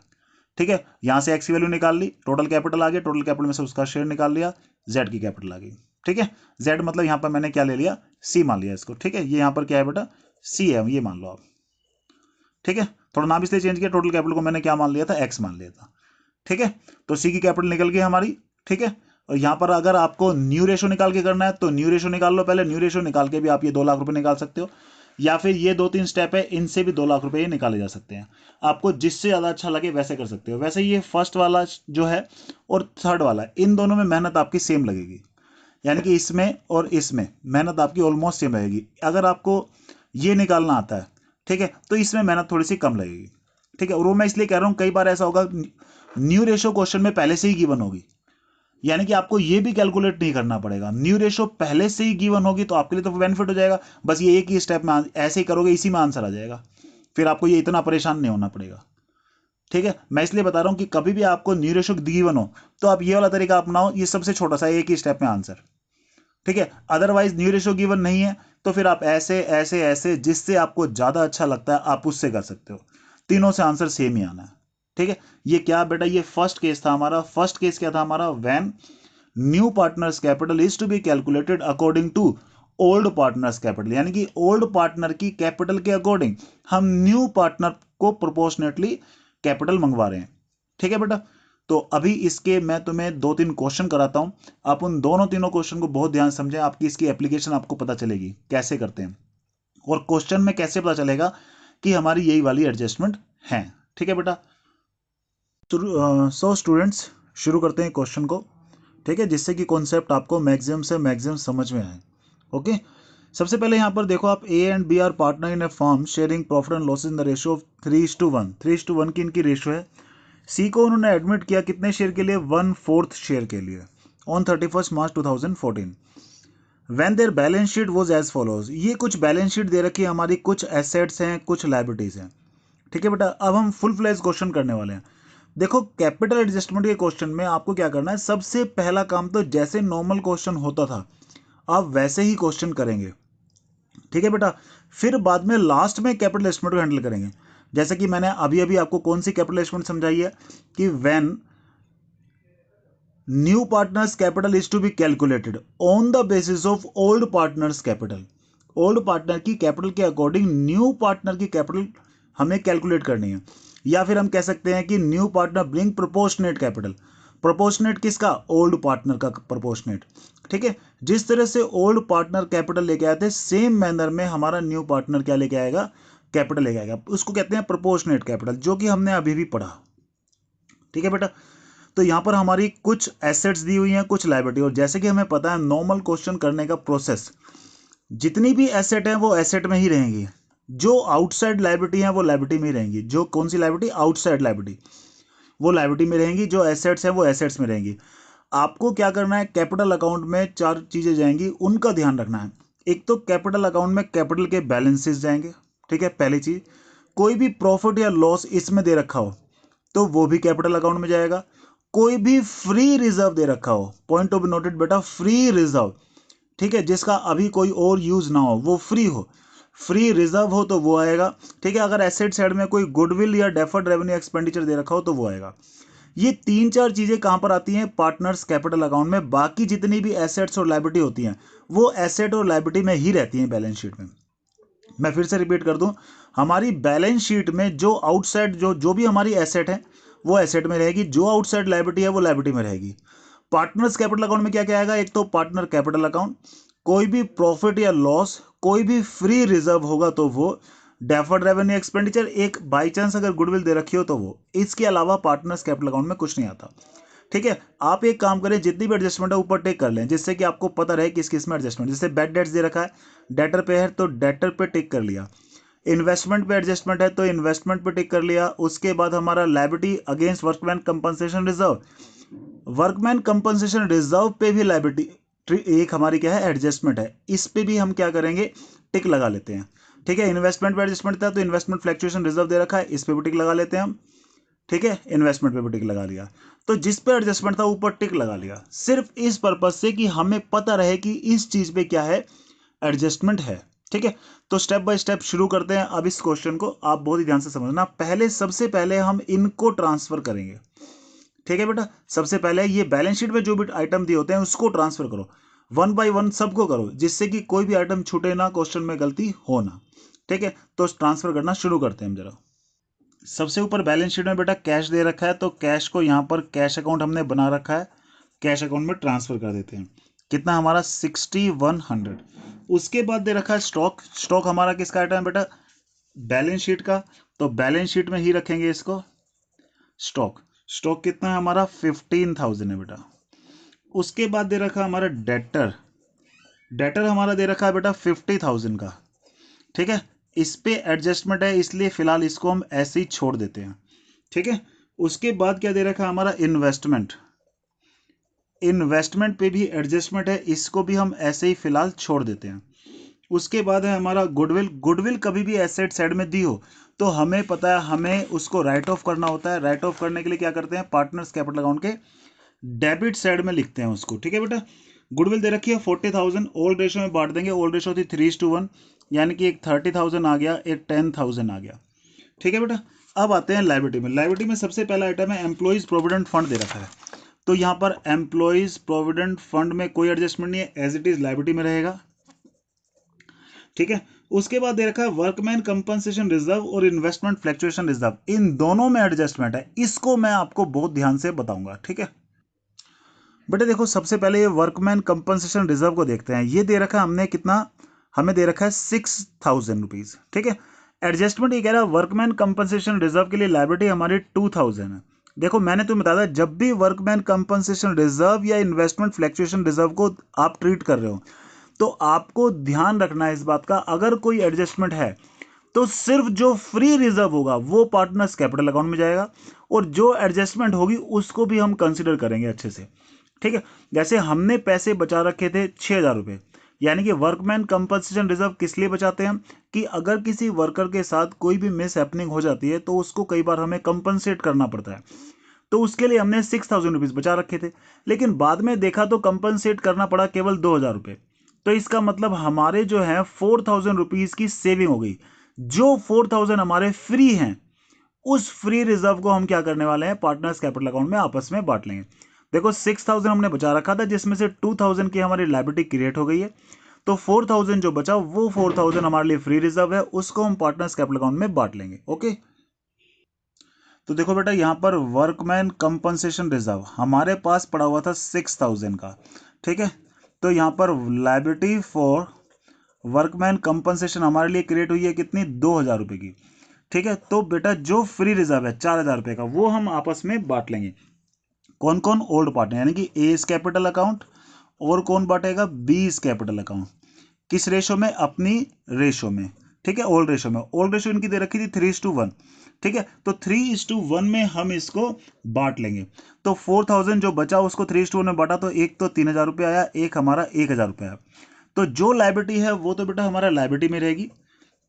Speaker 1: ठीक है। यहां से एक्स की वैल्यू निकाल ली, टोटल कैपिटल आ गया, टोटल कैपिटल में से उसका शेयर निकाल लिया, जेड की कैपिटल आ गई, ठीक है। जेड मतलब यहां पर मैंने क्या ले लिया, सी मान लिया इसको, ठीक है। ये यहां पर क्या है बेटा, सी है, ये मान लो आप, ठीक है। थोड़ा नाम इसलिए चेंज किया, टोटल कैपिटल को मैंने क्या मान लिया था, एक्स मान लिया था, ठीक है। तो सी की कैपिटल निकल गई हमारी, ठीक है। और यहां पर अगर आपको न्यू रेशो निकाल के करना है तो न्यू रेशो निकाल लो पहले, न्यू रेशो निकाल के भी आप ये 2 लाख रुपए निकाल सकते हो, या फिर ये 2-3 स्टेप है, इनसे भी 2 लाख रुपए ये निकाले जा सकते हैं। आपको जिससे ज्यादा अच्छा लगे वैसे कर सकते हो। वैसे ये फर्स्ट वाला जो है और थर्ड वाला, इन दोनों में मेहनत आपकी सेम लगेगी, यानी कि इसमें और इसमें मेहनत आपकी ऑलमोस्ट सेम लगेगी। अगर आपको ये निकालना आता है, ठीक है, तो इसमें मेहनत थोड़ी सी कम लगेगी, ठीक है। और वो मैं इसलिए कह रहा हूं, कई बार ऐसा होगा न्यू रेशो क्वेश्चन में पहले से ही गिवन होगी, यानी कि आपको ये भी कैलकुलेट नहीं करना पड़ेगा, न्यू रेशो पहले से ही गिवन होगी, तो आपके लिए तो बेनिफिट हो जाएगा। बस ये एक ही स्टेप में ऐसे ही करोगे, इसी में आंसर आ जाएगा, फिर आपको ये इतना परेशान नहीं होना पड़ेगा, ठीक है। मैं इसलिए बता रहा हूं कि कभी भी आपको न्यू रेशो गिवन हो तो आप ये वाला तरीका अपनाओ, ये सबसे छोटा सा, एक ही स्टेप में आंसर, ठीक है। अदरवाइज न्यू रेशो गिवन नहीं है तो फिर आप ऐसे ऐसे ऐसे, जिससे आपको ज्यादा अच्छा लगता है आप उससे कर सकते हो, तीनों से आंसर सेम ही आना है, ठीक है। ये क्या बेटा, ये फर्स्ट केस था हमारा। फर्स्ट केस क्या था हमारा, when new partners capital is to be calculated according to old partners capital, यानी कि ओल्ड पार्टनर की कैपिटल के अकॉर्डिंग हम न्यू पार्टनर को प्रोपोर्शनेटली कैपिटल मंगवा रहे हैं, ठीक है बेटा। तो अभी इसके मैं तुम्हें 2-3 क्वेश्चन कराता हूं, आप उन दोनों तीनों क्वेश्चन को बहुत ध्यान समझें, आपकी इसकी एप्लीकेशन आपको पता चलेगी कैसे करते हैं, और क्वेश्चन में कैसे पता चलेगा कि हमारी यही वाली एडजस्टमेंट है, ठीक है बेटा। सो स्टूडेंट्स, शुरू करते हैं क्वेश्चन को, ठीक है, जिससे कि कॉन्सेप्ट आपको मैक्सिमम से मैक्सिमम समझ में आए, ओके। सबसे पहले यहाँ पर देखो आप, A and B are partner in a firm sharing profit and loss in the ratio of 3:1, 3:1 की इनकी रेशियो है। सी को उन्होंने एडमिट किया कितने शेयर के लिए, 1/4 शेयर के लिए, on 31 March 2014। When there balance sheet was as follows, ये कुछ बैलेंस शीट दे रखी है हमारी, कुछ एसेट्स हैं कुछ लायबिलिटीज हैं, ठीक है बेटा। अब हम फुल फ्लैश क्वेश्चन करने वाले हैं। देखो कैपिटल एडजस्टमेंट के क्वेश्चन में आपको क्या करना है, सबसे पहला काम तो जैसे नॉर्मल क्वेश्चन होता था आप वैसे ही क्वेश्चन करेंगे, ठीक है बेटा। फिर बाद में लास्ट में कैपिटल एस्टिमेट को हैंडल करेंगे। जैसे कि मैंने अभी अभी आपको कौन सी कैपिटल एस्टिमेट समझाई है कि when new partners capital is to be calculated on the basis of old partners capital, old partner की कैपिटल के अकॉर्डिंग न्यू पार्टनर की कैपिटल हमें कैलकुलेट करनी है। या फिर हम कह सकते हैं कि new partner bring proportionate capital, proportionate किसका, ओल्ड पार्टनर का प्रोपोर्शनेट, ठीक है। जिस तरह से ओल्ड पार्टनर कैपिटल लेके आए थे सेम मैनर में हमारा न्यू पार्टनर क्या लेके आएगा, कैपिटल लेके आएगा, उसको कहते हैं प्रोपोर्शनेट कैपिटल, जो कि हमने अभी भी पढ़ा, ठीक है बेटा। तो यहां पर हमारी कुछ एसेट्स दी हुई हैं कुछ लायबिलिटी, और जैसे कि हमें पता है नॉर्मल क्वेश्चन करने का प्रोसेस, जितनी भी एसेट है वो एसेट में ही रहेंगी, जो आउटसाइड लायबिलिटी है वो लायबिलिटी में ही रहेंगी। जो कौन सी लायबिलिटी, आउटसाइड लायबिलिटी, वो लायबिलिटी में रहेंगी, जो एसेट्स हैं वो एसेट्स में रहेंगी। आपको क्या करना है, कैपिटल अकाउंट में 4 चीजें जाएंगी, उनका ध्यान रखना है। एक तो कैपिटल अकाउंट में कैपिटल के बैलेंसेस जाएंगे, ठीक है, पहली चीज। कोई भी प्रॉफिट या लॉस इसमें दे रखा हो तो वो भी कैपिटल अकाउंट में जाएगा। कोई भी फ्री रिजर्व दे रखा हो, पॉइंट टू बी नोटेड बेटा, फ्री रिजर्व, ठीक है, जिसका अभी कोई और यूज ना हो, वो फ्री हो, फ्री रिजर्व हो तो वो आएगा, ठीक है। अगर एसेट साइड में कोई गुडविल या डेफर्ड रेवेन्यू एक्सपेंडिचर दे रखा हो तो वो आएगा। ये 3-4 चीजें कहां पर आती हैं, पार्टनर्स कैपिटल अकाउंट में। बाकी जितनी भी एसेट्स और लायबिलिटी होती हैं वो एसेट और लायबिलिटी में ही रहती हैं बैलेंस शीट में। मैं फिर से रिपीट कर दूं, हमारी बैलेंस शीट में जो आउटसाइड जो जो भी हमारी एसेट है वो एसेट में रहेगी, जो आउटसाइड लायबिलिटी है वो लायबिलिटी में रहेगी। पार्टनर्स कैपिटल अकाउंट में क्या क्या आएगा, एक तो पार्टनर कैपिटल अकाउंट, कोई भी प्रॉफिट या लॉस, कोई भी फ्री रिजर्व होगा तो वो, डेफर्ड रेवेन्यू एक्सपेंडिचर, एक बाई चांस अगर गुडविल दे रखी हो तो वो। इसके अलावा पार्टनर्स कैपिटल अकाउंट में कुछ नहीं आता, ठीक है। आप एक काम करें, जितनी भी एडजस्टमेंट है ऊपर टिक कर लें, जिससे कि आपको पता रहे किस किस में एडजस्टमेंट। जैसे बैड डेट्स दे रखा है, डेटर पे है तो डेटर पे टिक कर लिया। इन्वेस्टमेंट पे एडजस्टमेंट है तो इन्वेस्टमेंट पे टिक कर लिया। उसके बाद हमारा liability against workman compensation reserve, workman compensation reserve पे भी लायबिलिटी एक हमारी क्या है, एडजस्टमेंट है, इस पे भी हम क्या करेंगे, टिक लगा लेते हैं, ठीक है। इन्वेस्टमेंट पे एडजस्टमेंट था तो इन्वेस्टमेंट फ्लक्चुएशन रिजर्व दे रखा है, इस पे भी टिक लगा लेते हैं हम, ठीक है। इन्वेस्टमेंट पे भी टिक लगा लिया, तो जिस पे एडजस्टमेंट था ऊपर टिक लगा लिया, सिर्फ इस पर्पज से कि हमें पता रहे कि इस चीज पे क्या है, एडजस्टमेंट है, ठीक है। तो स्टेप बाय स्टेप शुरू करते हैं। अब इस क्वेश्चन को आप बहुत ही ध्यान से समझना। पहले सबसे पहले हम इनको ट्रांसफर करेंगे, ठीक है बेटा। सबसे पहले ये बैलेंस शीट में जो भी आइटम दिए होते हैं उसको ट्रांसफर करो, 1 बाय 1 सबको करो, जिससे कि कोई भी आइटम छूटे ना, क्वेश्चन में गलती हो ना, ठीक है, तो ट्रांसफर करना शुरू करते हैं हम जरा। सबसे ऊपर बैलेंस शीट में बेटा कैश दे रखा है, तो कैश को यहाँ पर कैश अकाउंट हमने बना रखा है, कैश अकाउंट में ट्रांसफर कर देते हैं। कितना हमारा 6100। उसके बाद दे रखा है स्टॉक। स्टॉक हमारा किसका आइटम है बेटा, बैलेंस शीट का, तो बैलेंस शीट में ही रखेंगे इसको स्टॉक। स्टॉक कितना है हमारा 15,000 है बेटा। उसके बाद दे रखा है हमारा डेटर। डेटर हमारा दे रखा है बेटा 50,000 का, ठीक है। इस पे एडजस्टमेंट है इसलिए फिलहाल इसको हम ऐसे ही छोड़ देते हैं, ठीक है। उसके बाद क्या दे रखा है हमारा इन्वेस्टमेंट। इन्वेस्टमेंट पे भी एडजस्टमेंट है, इसको भी हम ऐसे ही फिलहाल छोड़ देते हैं। उसके बाद है हमारा गुडविल। गुडविल कभी भी एसेट साइड में दी हो तो हमें पता है हमें उसको राइट ऑफ करना होता है। राइट ऑफ करने के लिए क्या करते हैं, पार्टनर्स कैपिटल अकाउंट के डेबिट साइड में लिखते हैं उसको, ठीक है बेटा। गुडविल दे रखी है 40,000, ओल्ड रेशो में बांट देंगे। ओल्ड रेशो थी 3:1, यानी कि एक 30,000 आ गया, एक 10,000 आ गया, ठीक है बेटा। अब आते हैं लाइबिलिटी में। लाइबिलिटी में सबसे पहला आइटम है एम्प्लॉइज प्रोविडेंट फंड दे रखा है, तो यहाँ पर एम्प्लॉइज प्रोविडेंट फंड में कोई एडजस्टमेंट नहीं है, एज इट इज लाइबिलिटी में रहेगा, ठीक है। उसके बाद दे रखा है वर्कमैन कंपनसेशन रिजर्व और इन्वेस्टमेंट फ्लक्चुएशन रिजर्व, इन दोनों में एडजस्टमेंट है, इसको मैं आपको बहुत ध्यान से बताऊंगा, ठीक है बेटे। देखो सबसे पहले ये वर्कमैन कंपनसेशन रिजर्व को देखते हैं। ये दे रखा है हमने कितना, हमें दे रखा है 6,000 रुपीज, ठीक है। एडजस्टमेंट ये कह रहा है वर्कमैन कंपनसेशन रिजर्व के लिए लाइबिलिटी हमारी 2,000 है। देखो मैंने तुम्हें बताया जब भी वर्कमैन कंपनसेशन रिजर्व या इन्वेस्टमेंट फ्लक्चुएशन रिजर्व को आप ट्रीट कर रहे हो तो आपको ध्यान रखना है इस बात का, अगर कोई एडजस्टमेंट है तो सिर्फ जो फ्री रिजर्व होगा वो पार्टनर्स कैपिटल अकाउंट में जाएगा, और जो एडजस्टमेंट होगी उसको भी हम कंसिडर करेंगे अच्छे से, ठीक है। जैसे हमने पैसे बचा रखे थे 6,000 रुपये, यानी कि वर्कमैन कंपनसेशन रिजर्व किस लिए बचाते हैं कि अगर किसी वर्कर के साथ कोई भी मिस हैपनिंग हो जाती है तो उसको कई बार हमें कंपनसेट करना पड़ता है, तो उसके लिए हमने 6,000 रुपीज बचा रखे थे। लेकिन बाद में देखा तो कंपनसेट करना पड़ा केवल 2,000 रुपये, तो इसका मतलब हमारे जो है 4,000 रुपीज की सेविंग हो गई। जो 4,000 हमारे फ्री हैं उस फ्री रिजर्व को हम क्या करने वाले हैं, पार्टनर्स कैपिटल अकाउंट में आपस में बांट लेंगे। देखो 6,000 हमने बचा रखा था जिसमें से 2,000 की हमारी लायबिलिटी क्रिएट हो गई है, तो 4,000 जो बचा वो 4,000 हमारे लिए फ्री रिजर्व है, उसको हम पार्टनर्स कैपिटल अकाउंट में बांट लेंगे, ओके। तो देखो बेटा यहाँ पर वर्कमैन कंपनसेशन रिजर्व हमारे पास पड़ा हुआ था 6,000 का, ठीक है। तो यहाँ पर लायबिलिटी फॉर वर्कमैन कंपनसेशन हमारे लिए क्रिएट हुई है कितनी, 2,000 रुपये की, ठीक है। तो बेटा जो फ्री रिजर्व है 4,000 रुपये का वो हम आपस में बांट लेंगे। कौन कौन, ओल्ड पार्टनर यानी कि ए इज कैपिटल अकाउंट, और कौन बांटेगा, बी इज कैपिटल अकाउंट। किस रेशो में, अपनी रेशो में, ठीक है, ओल्ड रेशो में। ओल्ड रेशो इनकी दे रखी थी 3:1, ठीक है। तो 3:1 में हम इसको बांट लेंगे। तो 4,000 जो बचा उसको 3:1 में बांटा तो एक तो 3,000 रुपये आया, एक हमारा 1,000 रुपये आया। तो जो लाइबिलिटी है वो तो बेटा हमारा लाइबिलिटी में रहेगी।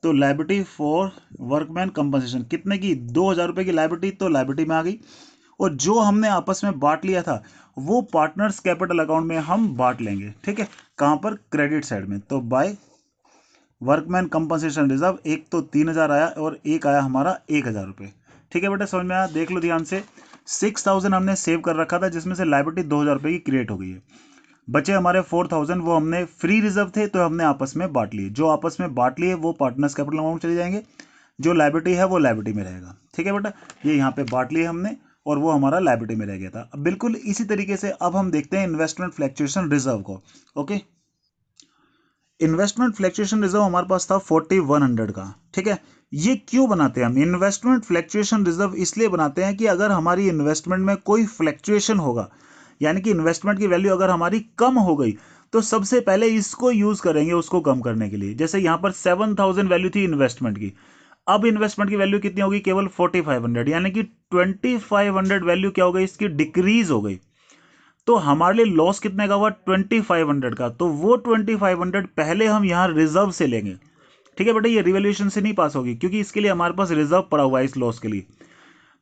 Speaker 1: तो लाइबिलिटी फॉर वर्कमैन कंपनसेशन कितने की, 2,000 रुपये की लाइबिलिटी तो लाइबिलिटी में आ गई, और जो हमने आपस में बांट लिया था वो पार्टनर्स कैपिटल अकाउंट में हम बांट लेंगे, ठीक है। कहां पर, क्रेडिट साइड में। तो बाय वर्कमैन कंपनसेशन रिजर्व एक तो 3,000 आया और एक आया हमारा 1,000 रुपये, ठीक है बेटा, समझ में आया। देख लो ध्यान से, 6,000 हमने सेव कर रखा था जिसमें से लाइबिलिटी 2,000 रुपये की क्रिएट हो गई है। बचे हमारे 4,000, वो हमने फ्री रिजर्व थे तो हमने आपस में बांट लिए। जो आपस में बांट लिए वो पार्टनर्स कैपिटल अकाउंट चले जाएंगे, जो लाइबिलिटी है वो लाइबिलिटी में रहेगा, ठीक है बेटा। ये यहाँ पे बांट लिए हमने और वो हमारा लाइबिलिटी में रह गया था। अब बिल्कुल इसी तरीके से अब हम देखते हैं इन्वेस्टमेंट फ्लक्चुएशन रिजर्व को, ओके। इन्वेस्टमेंट फ्लक्चुएशन रिजर्व हमारे पास था 4,100 का, ठीक है। ये क्यों बनाते हैं हम इन्वेस्टमेंट फ्लक्चुएशन रिजर्व, इसलिए बनाते हैं कि अगर हमारी इन्वेस्टमेंट में कोई फ्लक्चुएशन होगा, यानी कि इन्वेस्टमेंट की वैल्यू अगर हमारी कम हो गई तो सबसे पहले इसको यूज करेंगे उसको कम करने के लिए। जैसे यहां पर 7,000 वैल्यू थी इन्वेस्टमेंट की, अब इन्वेस्टमेंट की वैल्यू कितनी होगी, केवल 4,500, यानी कि 2,500 वैल्यू क्या हो गई इसकी, डिक्रीज हो गई। तो हमारे लिए लॉस कितने का हुआ, 2,500 का। तो वो 2,500 पहले हम यहां रिजर्व से लेंगे, ठीक है बेटा। ये रिवैल्यूएशन से नहीं पास होगी क्योंकि इसके लिए हमारे पास रिजर्व पड़ा हुआ है इस लॉस के लिए।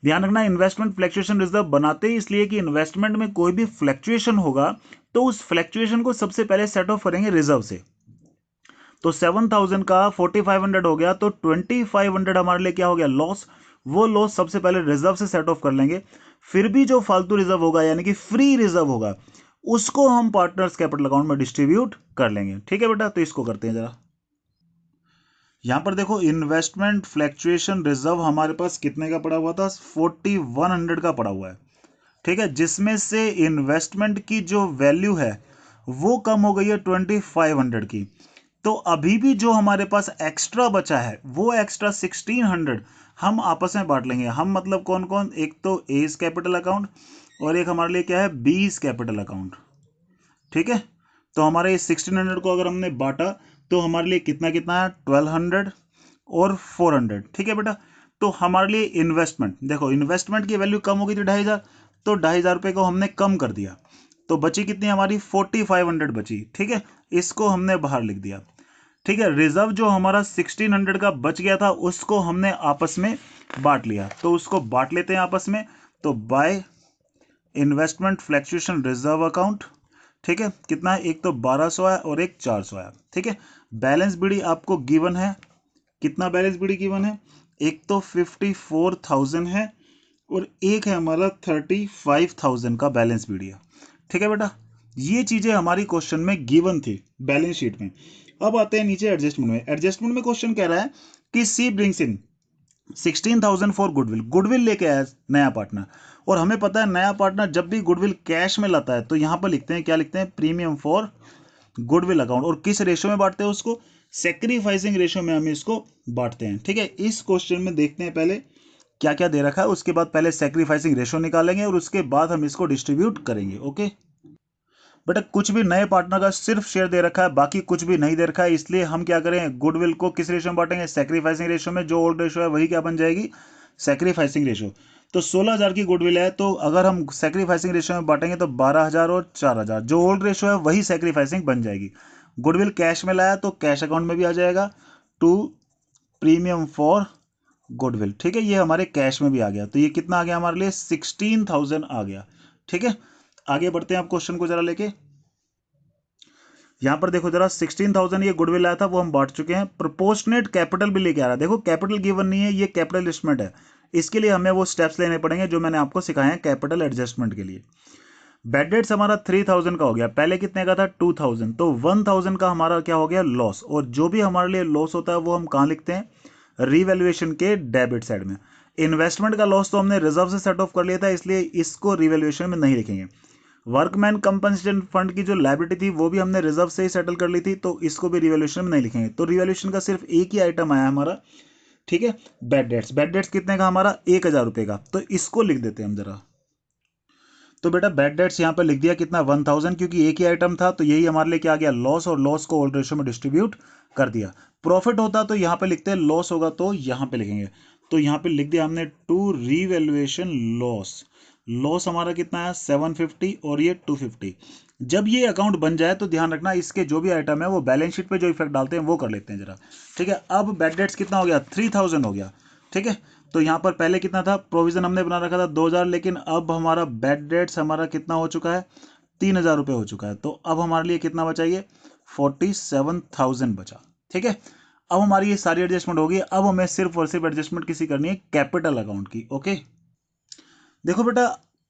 Speaker 1: ध्यान रखना, इन्वेस्टमेंट फ्लक्चुएशन रिजर्व बनाते ही इसलिए कि इन्वेस्टमेंट में कोई भी फ्लक्चुएशन होगा तो उस फ्लक्चुएशन को सबसे पहले सेट ऑफ करेंगे रिजर्व से। तो 7,000 का 4,500 हो गया, तो 2,500 हमारे लिए क्या हो गया, लॉस। वो लॉस सबसे पहले रिजर्व से सेट ऑफ कर लेंगे, फिर भी जो फालतू रिजर्व होगा यानी कि फ्री रिजर्व होगा उसको हम पार्टनर्स कैपिटल अकाउंट में डिस्ट्रीब्यूट कर लेंगे, ठीक है बेटा। तो इसको करते हैं जरा। यहाँ पर देखो इन्वेस्टमेंट फ्लैक्चुएशन रिजर्व हमारे पास कितने का पड़ा हुआ था, 4100 का पड़ा हुआ है, ठीक है, जिसमें से इन्वेस्टमेंट की जो वैल्यू है वो कम हो गई है 2500 की। तो अभी भी जो हमारे पास एक्स्ट्रा बचा है वो एक्स्ट्रा 1600 हम आपस में बांट लेंगे। हम मतलब कौन कौन, एक तो एज कैपिटल अकाउंट और एक हमारे लिए क्या है, बीज कैपिटल अकाउंट, ठीक है। तो हमारे इस 1600 को अगर हमने बांटा तो हमारे लिए कितना कितना है, 1200 और 400, ठीक है बेटा। तो हमारे लिए इन्वेस्टमेंट, देखो इन्वेस्टमेंट की वैल्यू कम हो गई थी 2500, तो 2500 रुपये को हमने कम कर दिया, तो बची कितनी हमारी 4500 बची, ठीक है। इसको हमने बाहर लिख दिया, ठीक है। रिजर्व जो हमारा 1600 का बच गया था उसको हमने आपस में बांट लिया, तो उसको बांट लेते हैं आपस में। तो by investment fluctuation reserve account, ठीक है, कितना है, एक तो 1200 है और एक 400 है, ठीक है। बैलेंस बीडी आपको गिवन है, कितना बैलेंस बीडी गिवन है, एक तो 54,000 है और एक है हमारा 35,000 का बैलेंस बीडी है, ठीक है बेटा। ये चीजें हमारी क्वेश्चन में गिवन थी बैलेंस शीट में। अब आते हैं नीचे एडजस्टमेंट में। एडजस्टमेंट में क्वेश्चन कह रहा है कि C brings in 16,000 for goodwill, goodwill लेके आया नया पार्टनर, और हमें पता है नया पार्टनर जब भी गुडविल कैश में लाता है तो यहां पर लिखते हैं, क्या लिखते हैं, प्रीमियम फॉर गुडविल अकाउंट। और किस रेशियो में बांटते हैं उसको, सेक्रीफाइसिंग रेशियो में हम इसको बांटते हैं, ठीक है। इस क्वेश्चन में देखते हैं पहले क्या क्या दे रखा है, उसके बाद पहले सेक्रीफाइसिंग रेशियो निकालेंगे और उसके बाद हम इसको डिस्ट्रीब्यूट करेंगे, ओके। बेटा कुछ भी नए पार्टनर का सिर्फ शेयर दे रखा है, बाकी कुछ भी नहीं दे रखा है, इसलिए हम क्या करें, गुडविल को किस रेशियो में बांटेंगे, सेक्रीफाइसिंग रेशियो में। जो ओल्ड रेशियो है वही क्या बन जाएगी, सेक्रीफाइसिंग रेशियो। तो 16,000 की गुडविल है, तो अगर हम सेक्रीफाइसिंग रेशियो में बांटेंगे तो 12,000 और 4,000, जो ओल्ड रेशियो है वही सेक्रीफाइसिंग बन जाएगी। गुडविल कैश में लाया तो कैश अकाउंट में भी आ जाएगा, टू प्रीमियम फॉर गुडविल, ठीक है, ये हमारे कैश में भी आ गया। तो ये कितना आ गया हमारे लिए, 16,000 आ गया, ठीक है। आगे बढ़ते हैं आप क्वेश्चन को जरा लेके। यहां पर देखो जरा, 16,000 ये गुडविल आया था वो हम बांट चुके हैं। प्रोपोर्शनेट कैपिटल भी लेके आ रहा है, देखो कैपिटल गिवन नहीं है, ये कैपिटल एडजस्टमेंट है, इसके लिए हमें वो स्टेप्स लेने पड़ेंगे जो मैंने आपको सिखाए हैं कैपिटल एडजस्टमेंट के लिए। बेड डेट्स हमारा 3,000 का हो गया, पहले कितने का था 2,000, तो 1,000 का हमारा क्या हो गया, लॉस। और जो भी हमारे लिए लॉस होता है वो हम कहाँ लिखते हैं, रिवैल्यूएशन के डेबिट साइड में। इन्वेस्टमेंट का लॉस तो हमने रिजर्व से सेट ऑफ कर लिया था, इसलिए इसको रिवैल्यूएशन में नहीं लिखेंगे। वर्कमैन कंपनसेशन फंड की जो लायबिलिटी थी वो भी हमने रिजर्व से ही सेटल कर ली थी, तो इसको भी रिवैल्यूएशन में नहीं लिखेंगे। तो रिवैल्यूएशन का सिर्फ एक ही आइटम आया हमारा, ठीक है, बैड डेट्स। बैड डेट्स कितने का हमारा, 1,000 रुपये का, तो इसको लिख देते हैं हम जरा। तो बेटा बैड डेट्स यहाँ पर लिख दिया कितना, 1,000, क्योंकि एक ही आइटम था तो यही हमारे लिए क्या आ गया, लॉस, और लॉस को ओल्ड रेशियो में डिस्ट्रीब्यूट कर दिया। प्रॉफिट होता तो यहाँ पे लिखते हैं, लॉस होगा तो यहाँ पे लिखेंगे। तो यहाँ पे लिख दिया हमने टू रीवैल्यूएशन लॉस। लॉस हमारा कितना है 750 और ये 250। जब ये अकाउंट बन जाए तो ध्यान रखना इसके जो भी आइटम है वो बैलेंस शीट पे जो इफेक्ट डालते हैं वो कर लेते हैं जरा, ठीक है। अब बैड डेट्स कितना हो गया, 3,000 हो गया, ठीक है। तो यहाँ पर पहले कितना था, प्रोविजन हमने बना रखा था 2,000, लेकिन अब हमारा बैड डेट्स हमारा कितना हो चुका है, 3,000 रुपये हो चुका है। तो अब हमारे लिए कितना बचा, ये 47,000 बचा, ठीक है। अब हमारी ये सारी एडजस्टमेंट होगी, अब हमें सिर्फ और सिर्फ एडजस्टमेंट किसी करनी है, कैपिटल अकाउंट की, ओके। देखो बेटा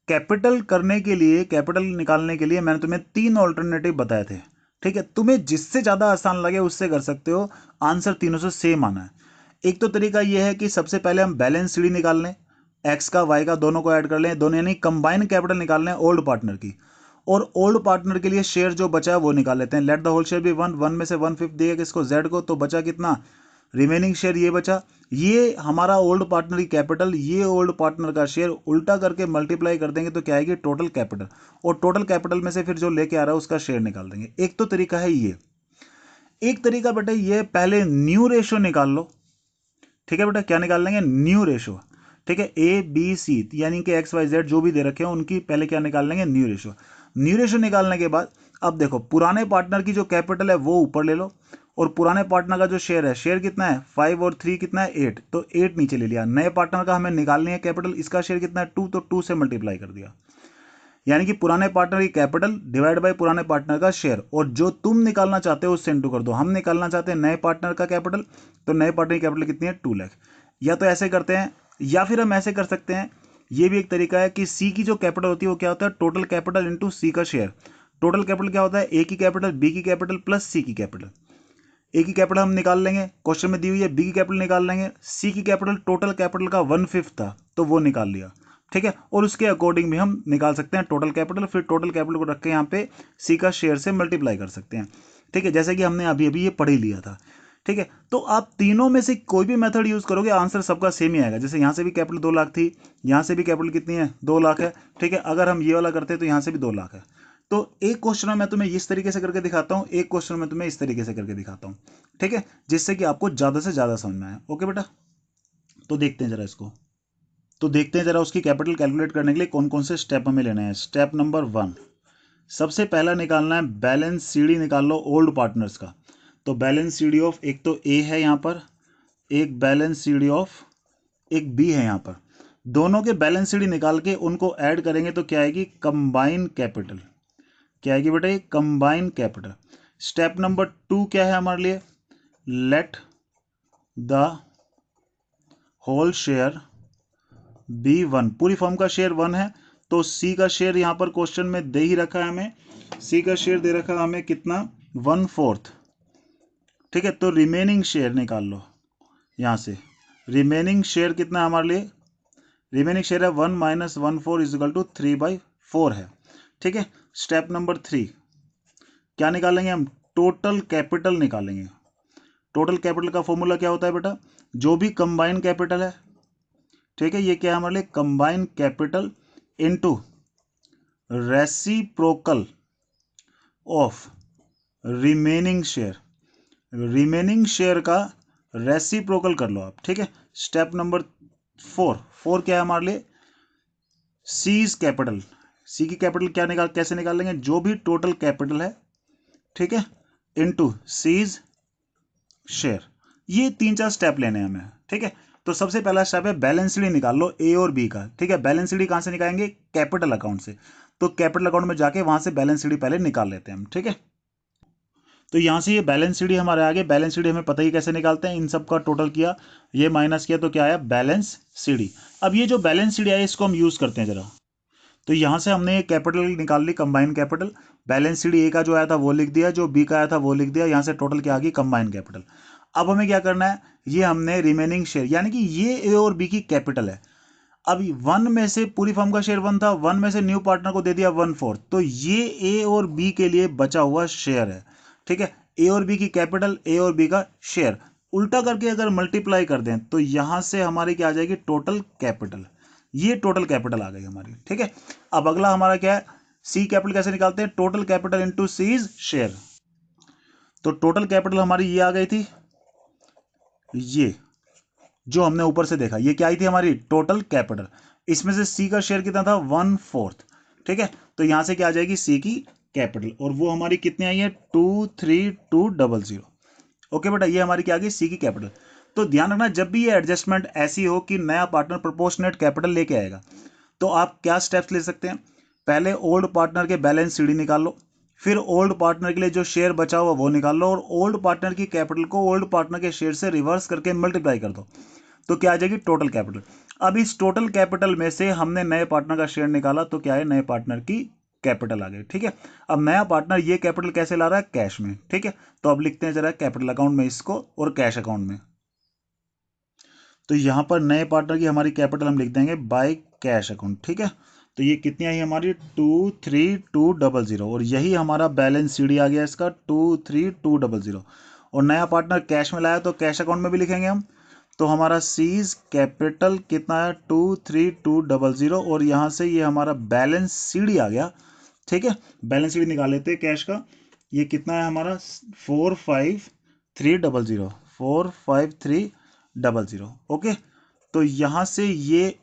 Speaker 1: कैपिटल करने के लिए, कैपिटल निकालने के लिए मैंने तुम्हें 3 ऑल्टरनेटिव बताए थे, ठीक है। तुम्हें जिससे ज़्यादा आसान लगे उससे कर सकते हो, आंसर तीनों से सेम आना है। एक तो तरीका यह है कि सबसे पहले हम बैलेंस शीट निकाल लें, एक्स का वाई का दोनों को ऐड कर लें, दोनों यानी कंबाइन कैपिटल निकाल लें ओल्ड पार्टनर की। और ओल्ड पार्टनर के लिए शेयर जो बचा है वो निकाल लेते हैं। लेट द होल शेयर भी 1 में से 1/5 दिया किसको, जेड को, तो बचा कितना, रिमेनिंग शेयर ये बचा। ये हमारा ओल्ड पार्टनर की कैपिटल, ये ओल्ड पार्टनर का शेयर, उल्टा करके मल्टीप्लाई कर देंगे तो क्या आएगी, टोटल कैपिटल। और टोटल कैपिटल में से फिर जो लेके आ रहा है उसका शेयर निकाल देंगे। एक तो तरीका है ये। एक तरीका बेटा ये, पहले न्यू रेशो निकाल लो, ठीक है बेटा। क्या निकाल लेंगे, न्यू रेशो, ठीक है। ए बी सी यानी कि एक्स वाई जेड जो भी दे रखे हैं उनकी पहले क्या निकाल लेंगे, न्यू रेशो। न्यू रेशो निकालने के बाद अब देखो पुराने पार्टनर की जो कैपिटल है वो ऊपर ले लो, और पुराने पार्टनर का जो शेयर है, शेयर कितना है 5 और 3 कितना है 8, तो 8 नीचे ले लिया। नए पार्टनर का हमें निकालनी है कैपिटल, इसका शेयर कितना है 2, तो 2 से मल्टीप्लाई कर दिया। यानी कि पुराने पार्टनर की कैपिटल डिवाइड बाय पुराने पार्टनर का शेयर, और जो तुम निकालना चाहते हो उससे इंटू कर दो। हम निकालना चाहते हैं नए पार्टनर का कैपिटल, तो नए पार्टनर की कैपिटल कितनी है 2 लाख। या तो ऐसे करते हैं, या फिर हम ऐसे कर सकते हैं, ये भी एक तरीका है कि सी की जो कैपिटल होती है वो क्या होता है, टोटल कैपिटल इंटू सी का शेयर। टोटल कैपिटल क्या होता है, ए की कैपिटल, बी की कैपिटल प्लस सी की कैपिटल। ए की कैपिटल हम निकाल लेंगे, क्वेश्चन में दी हुई है। बी की कैपिटल निकाल लेंगे। सी की कैपिटल टोटल कैपिटल का 1/5 था तो वो निकाल लिया, ठीक है। और उसके अकॉर्डिंग भी हम निकाल सकते हैं टोटल कैपिटल, फिर टोटल कैपिटल को रख के यहाँ पे सी का शेयर से मल्टीप्लाई कर सकते हैं, ठीक है, जैसे कि हमने अभी अभी ये पढ़ ही लिया था, ठीक है। तो आप तीनों में से कोई भी मेथड यूज करोगे आंसर सबका सेम ही आएगा। जैसे यहाँ से भी कैपिटल 2 लाख थी, यहाँ से भी कैपिटल कितनी है 2 लाख है, ठीक है। अगर हम ये वाला करते हैं तो यहाँ से भी 2 लाख है। तो एक क्वेश्चन में मैं तुम्हें इस तरीके से करके दिखाता हूँ, एक क्वेश्चन में तुम्हें इस तरीके से करके दिखाता हूँ, ठीक है, जिससे कि आपको ज्यादा से ज्यादा समझ में आए। ओके बेटा, तो देखते हैं जरा इसको। तो देखते हैं जरा उसकी कैपिटल कैलकुलेट करने के लिए कौन कौन से स्टेप हमें लेने हैं। स्टेप नंबर 1, सबसे पहला निकालना है बैलेंस सीडी निकाल लो ओल्ड पार्टनर्स का। तो बैलेंस सीडी ऑफ, एक तो ए है यहाँ पर, एक बैलेंस सीडी ऑफ एक बी है यहाँ पर। दोनों के बैलेंस सीडी निकाल के उनको ऐड करेंगे तो क्या आएगी कंबाइन कैपिटल। क्या आएगी बेटा ये कंबाइन कैपिटल। स्टेप नंबर 2 क्या है हमारे लिए, let the whole share be 1। पूरी फॉर्म का शेयर 1 है तो सी का शेयर यहाँ पर क्वेश्चन में दे ही रखा है हमें। सी का शेयर दे रखा है हमें कितना 1/4, ठीक है। तो रिमेनिंग शेयर निकाल लो यहाँ से। रिमेनिंग शेयर कितना है हमारे लिए, रिमेनिंग शेयर है 1 - 1/4 इजिकल टू 3/4 है, ठीक है। स्टेप नंबर 3 क्या निकालेंगे हम, टोटल कैपिटल निकालेंगे। टोटल कैपिटल का फॉर्मूला क्या होता है बेटा, जो भी कंबाइन कैपिटल है, ठीक है, ये क्या है हमारे लिए combine capital into reciprocal of remaining share. Remaining share का रेसिप्रोकल कर लो आप, ठीक है। स्टेप नंबर 4 क्या है हमारे लिए, सीज कैपिटल। सी की कैपिटल क्या निकाल कैसे निकालेंगे, जो भी टोटल कैपिटल है, ठीक है, इनटू सीज शेयर। ये 3-4 स्टेप लेने हैं हमें, ठीक है। तो सबसे पहला स्टेप है बैलेंस शीट निकाल लो ए और बी का, ठीक है। बैलेंस शीट कहां से निकालेंगे, कैपिटल अकाउंट से। तो कैपिटल अकाउंट में जाके वहां से बैलेंस शीट पहले निकाल लेते हैं हम, ठीक है। तो यहां से ये बैलेंस शीट हमारे आगे, बैलेंस शीट हमें पता ही कैसे निकालते हैं, इन सब का टोटल किया, ये माइनस किया तो क्या आया बैलेंस शीट। अब ये जो बैलेंस शीट है इसको हम यूज करते हैं जरा। तो यहां से हमने कैपिटल निकाल ली कंबाइन कैपिटल, बैलेंस शीट ए का जो आया था वो लिख दिया, जो बी का आया था वो लिख दिया, यहां से टोटल क्या आ गई कंबाइन कैपिटल। अब हमें क्या करना है, ये हमने रिमेनिंग शेयर यानी कि ये ए और बी की कैपिटल है। अब 1 में से पूरी फर्म का शेयर 1 था, 1 में से न्यू पार्टनर को दे दिया 1/4, तो ये ए और बी के लिए बचा हुआ शेयर है, ठीक है। ए और बी की कैपिटल, ए और बी का शेयर, उल्टा करके अगर मल्टीप्लाई कर दें तो यहां से हमारी क्या आ जाएगी टोटल कैपिटल। ये टोटल कैपिटल आ गई हमारी, ठीक है। अब अगला हमारा क्या है, सी कैपिटल कैसे निकालते हैं, total capital into C's share. तो टोटल कैपिटल हमारी ये आ गई थी, ये जो हमने ऊपर से देखा, ये क्या आई थी हमारी टोटल कैपिटल। इसमें से सी का शेयर कितना था 1/4, ठीक है। तो यहां से क्या आ जाएगी सी की कैपिटल, और वो हमारी कितनी आई है 23200। ओके बेटा, ये हमारी क्या आ गई सी की कैपिटल। तो ध्यान रखना जब भी ये एडजस्टमेंट ऐसी हो कि नया पार्टनर प्रोपोर्शनेट कैपिटल लेके आएगा, तो आप क्या स्टेप्स ले सकते हैं, पहले ओल्ड पार्टनर के बैलेंस सीडी निकाल लो, फिर ओल्ड पार्टनर के लिए जो शेयर बचा हुआ वो निकाल लो, और ओल्ड पार्टनर की कैपिटल को ओल्ड पार्टनर के शेयर से रिवर्स करके मल्टीप्लाई कर दो, तो क्या आ जाएगी टोटल कैपिटल। अब इस टोटल कैपिटल में से हमने नए पार्टनर का शेयर निकाला तो क्या है नए पार्टनर की कैपिटल आ गई, ठीक है। अब नया पार्टनर ये कैपिटल कैसे ला रहा है, कैश में, ठीक है। तो अब लिखते हैं जरा कैपिटल अकाउंट में इसको और कैश अकाउंट में। तो यहां पर नए पार्टनर की हमारी कैपिटल हम लिख देंगे बाय कैश अकाउंट, ठीक है। तो ये कितनी आई हमारी 23200, और यही हमारा बैलेंस सीडी आ गया इसका 23200। और नया पार्टनर कैश में लाया तो कैश अकाउंट में भी लिखेंगे हम। तो हमारा सीज कैपिटल कितना है 23200, और यहाँ से ये हमारा बैलेंस सीडी आ गया, ठीक है। बैलेंस सीडी निकाल लेते हैं कैश का, ये कितना है हमारा 45300, 45300। ओके, तो यहाँ से ये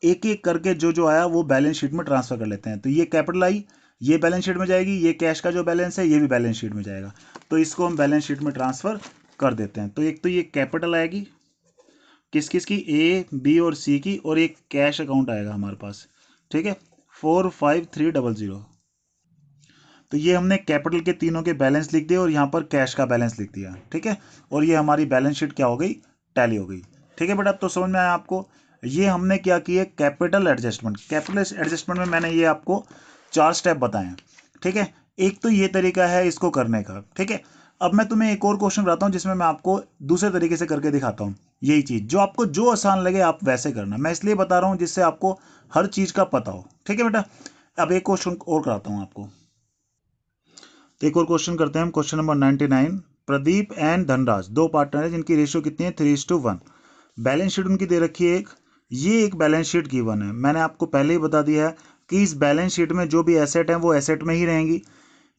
Speaker 1: एक एक करके जो जो आया वो बैलेंस शीट में ट्रांसफर कर लेते हैं। तो ये कैपिटल आई, ये बैलेंस शीट में जाएगी, ये कैश का जो बैलेंस है ये भी बैलेंस शीट में जाएगा, तो इसको हम बैलेंस शीट में ट्रांसफर कर देते हैं। तो एक तो ये कैपिटल आएगी किस किस की, ए बी और सी की, और एक कैश अकाउंट आएगा हमारे पास, ठीक है 45300। तो ये हमने कैपिटल के तीनों के बैलेंस लिख दिए और यहाँ पर कैश का बैलेंस लिख दिया, ठीक है। और ये हमारी बैलेंस शीट क्या हो गई, टैली हो गई, ठीक है बेटा। अब तो समझ में आया आपको, ये हमने क्या किया कैपिटल एडजस्टमेंट। कैपिटल एडजस्टमेंट में मैंने ये आपको 4 स्टेप बताए हैं, ठीक है। एक तो ये तरीका है इसको करने का, ठीक है। अब मैं तुम्हें एक और क्वेश्चन बताता हूँ जिसमें मैं आपको दूसरे तरीके से करके दिखाता हूँ। यही चीज जो आपको जो आसान लगे आप वैसे करना, मैं इसलिए बता रहा हूँ जिससे आपको हर चीज का पता हो। ठीक है बेटा, अब एक क्वेश्चन और कराता हूँ आपको। तो एक और क्वेश्चन करते हैं हम, question number 99। Pradeep and Dhanraj दो पार्टनर है जिनकी रेशियो कितनी है, 3:1। बैलेंस शीट उनकी दे रखी है एक, ये एक बैलेंस शीट गिवन है। मैंने आपको पहले ही बता दिया है कि इस बैलेंस शीट में जो भी एसेट है वो एसेट में ही रहेंगी,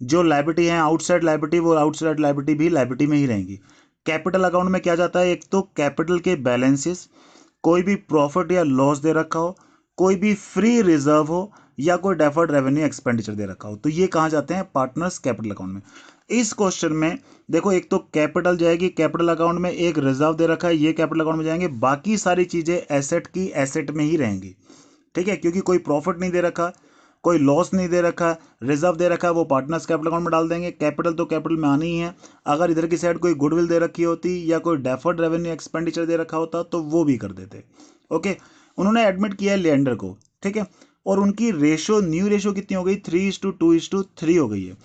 Speaker 1: जो लाइबिलिटी है आउटसाइड लाइबिलिटी वो आउटसाइड लाइबिलिटी भी लाइबिलिटी में ही रहेंगी। कैपिटल अकाउंट में क्या जाता है, एक तो कैपिटल के बैलेंसेस, कोई भी प्रॉफिट या लॉस दे रखा हो, कोई भी फ्री रिजर्व हो, या कोई डेफर्ड रेवेन्यू एक्सपेंडिचर दे रखा हो, तो ये कहाँ जाते हैं, पार्टनर्स कैपिटल अकाउंट में। इस क्वेश्चन में देखो एक तो कैपिटल जाएगी कैपिटल अकाउंट में, एक रिजर्व दे रखा है ये कैपिटल अकाउंट में जाएंगे, बाकी सारी चीजें एसेट की एसेट में ही रहेंगी। ठीक है, क्योंकि कोई प्रॉफिट नहीं दे रखा, कोई लॉस नहीं दे रखा, रिजर्व दे रखा है वो पार्टनर्स कैपिटल अकाउंट में डाल देंगे, कैपिटल तो कैपिटल में आनी ही है। अगर इधर की साइड कोई गुडविल दे रखी होती या कोई डेफर्ड रेवेन्यू एक्सपेंडिचर दे रखा होता तो वो भी कर देते। ओके, उन्होंने एडमिट किया लिएंडर को। ठीक है, और उनकी रेशो न्यू रेशो कितनी हो गई, 3:2:3 हो गई है।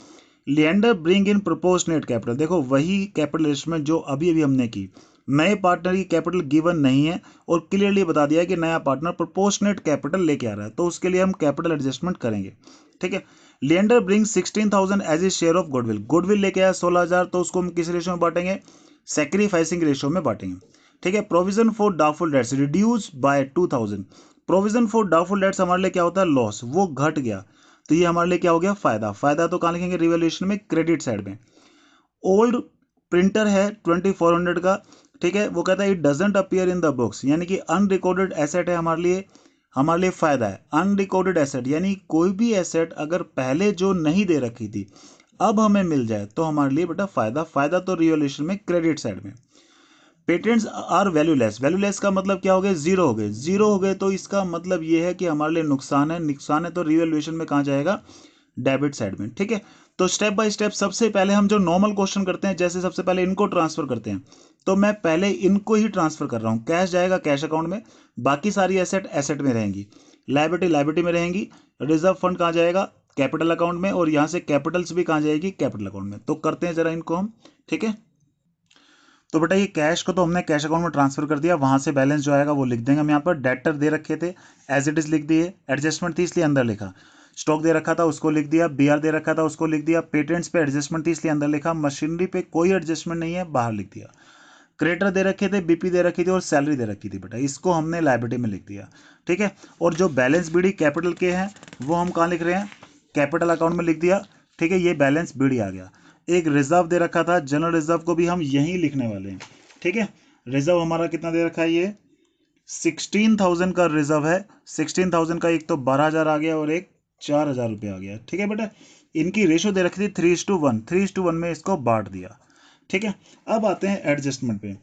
Speaker 1: Leander bring in proportionate capital, देखो वही कैपिटल एडजस्टमेंट जो अभी अभी हमने की, नए पार्टनर की कैपिटल गिवन नहीं है और क्लियरली बता दिया है कि नया पार्टनर प्रोपोर्शनेट कैपिटल लेके आ रहा है, तो उसके लिए हम कैपिटल एडजस्टमेंट करेंगे। ठीक है, Leander bring 16,000 as a share of goodwill, goodwill लेके आया 16,000, तो उसको हम किस रेशो में बांटेंगे, सेक्रीफाइसिंग रेशो में बांटेंगे। ठीक है, provision for doubtful debts reduce by 2,000, provision for doubtful debts हमारे लिए क्या होता है, लॉस, वो घट गया, तो ये हमारे लिए क्या हो गया, फायदा। फायदा तो कहाँ लिखेंगे, रिवैल्यूएशन में, क्रेडिट साइड में। ओल्ड प्रिंटर है 2400 का, ठीक है, वो कहता है it doesn't appear in the books, यानी कि अनरिकॉर्डेड एसेट है हमारे लिए, हमारे लिए फायदा है। अनरिकॉर्डेड एसेट यानी कोई भी एसेट अगर पहले जो नहीं दे रखी थी अब हमें मिल जाए तो हमारे लिए बेटा फायदा। फायदा तो रिवैल्यूएशन में क्रेडिट साइड में। पेटेंट्स आर वैल्यूलेस, वैल्यूलेस का मतलब क्या हो गए, जीरो हो गए, जीरो हो गए तो इसका मतलब ये है कि हमारे लिए नुकसान है, नुकसान है तो रिवैल्यूएशन में कहाँ जाएगा, डेबिट साइड में। ठीक है, तो स्टेप बाय स्टेप सबसे पहले हम जो नॉर्मल क्वेश्चन करते हैं, जैसे सबसे पहले इनको ट्रांसफर करते हैं, तो मैं पहले इनको ही ट्रांसफर कर रहा हूं। कैश जाएगा कैश अकाउंट में, बाकी सारी एसेट एसेट में रहेंगी, लाइबिलिटी लाइबिलिटी में रहेंगी, रिजर्व फंड कहाँ जाएगा, कैपिटल अकाउंट में, और यहां से कैपिटल्स भी कहाँ जाएगी, कैपिटल अकाउंट में। तो करते हैं जरा इनको हम। ठीक है, तो बेटा ये कैश को तो हमने कैश अकाउंट में ट्रांसफर कर दिया, वहां से बैलेंस जो आएगा वो लिख देंगे हम यहाँ पर। डेटर दे रखे थे एज इट इज लिख दिए, एडजस्टमेंट थी इसलिए अंदर लिखा, स्टॉक दे रखा था उसको लिख दिया, बीआर दे रखा था उसको लिख दिया, पेटेंट्स पे एडजस्टमेंट थी इसलिए अंदर लिखा, मशीनरी पे कोई एडजस्टमेंट नहीं है बाहर लिख दिया, क्रेडिटर दे रखे थे, बीपी दे रखी थी और सैलरी दे रखी थी बेटा, इसको हमने लाइबिलिटी में लिख दिया। ठीक है, और जो बैलेंस बीडी कैपिटल के हैं वो हम कहाँ लिख रहे हैं, कैपिटल अकाउंट में लिख दिया। ठीक है, ये बैलेंस बीडी आ गया। एक रिजर्व दे रखा था, जनरल रिजर्व को भी हम यहीं लिखने वाले हैं। ठीक है, रिजर्व हमारा कितना दे रखा है, ये 16,000 का रिजर्व है। 16,000 का एक तो 12,000 आ गया और एक 4,000 रुपये आ गया। ठीक है बेटा, इनकी रेशो दे रखी थी 3:1, 3:1 में इसको बांट दिया। ठीक है, अब आते हैं एडजस्टमेंट पे।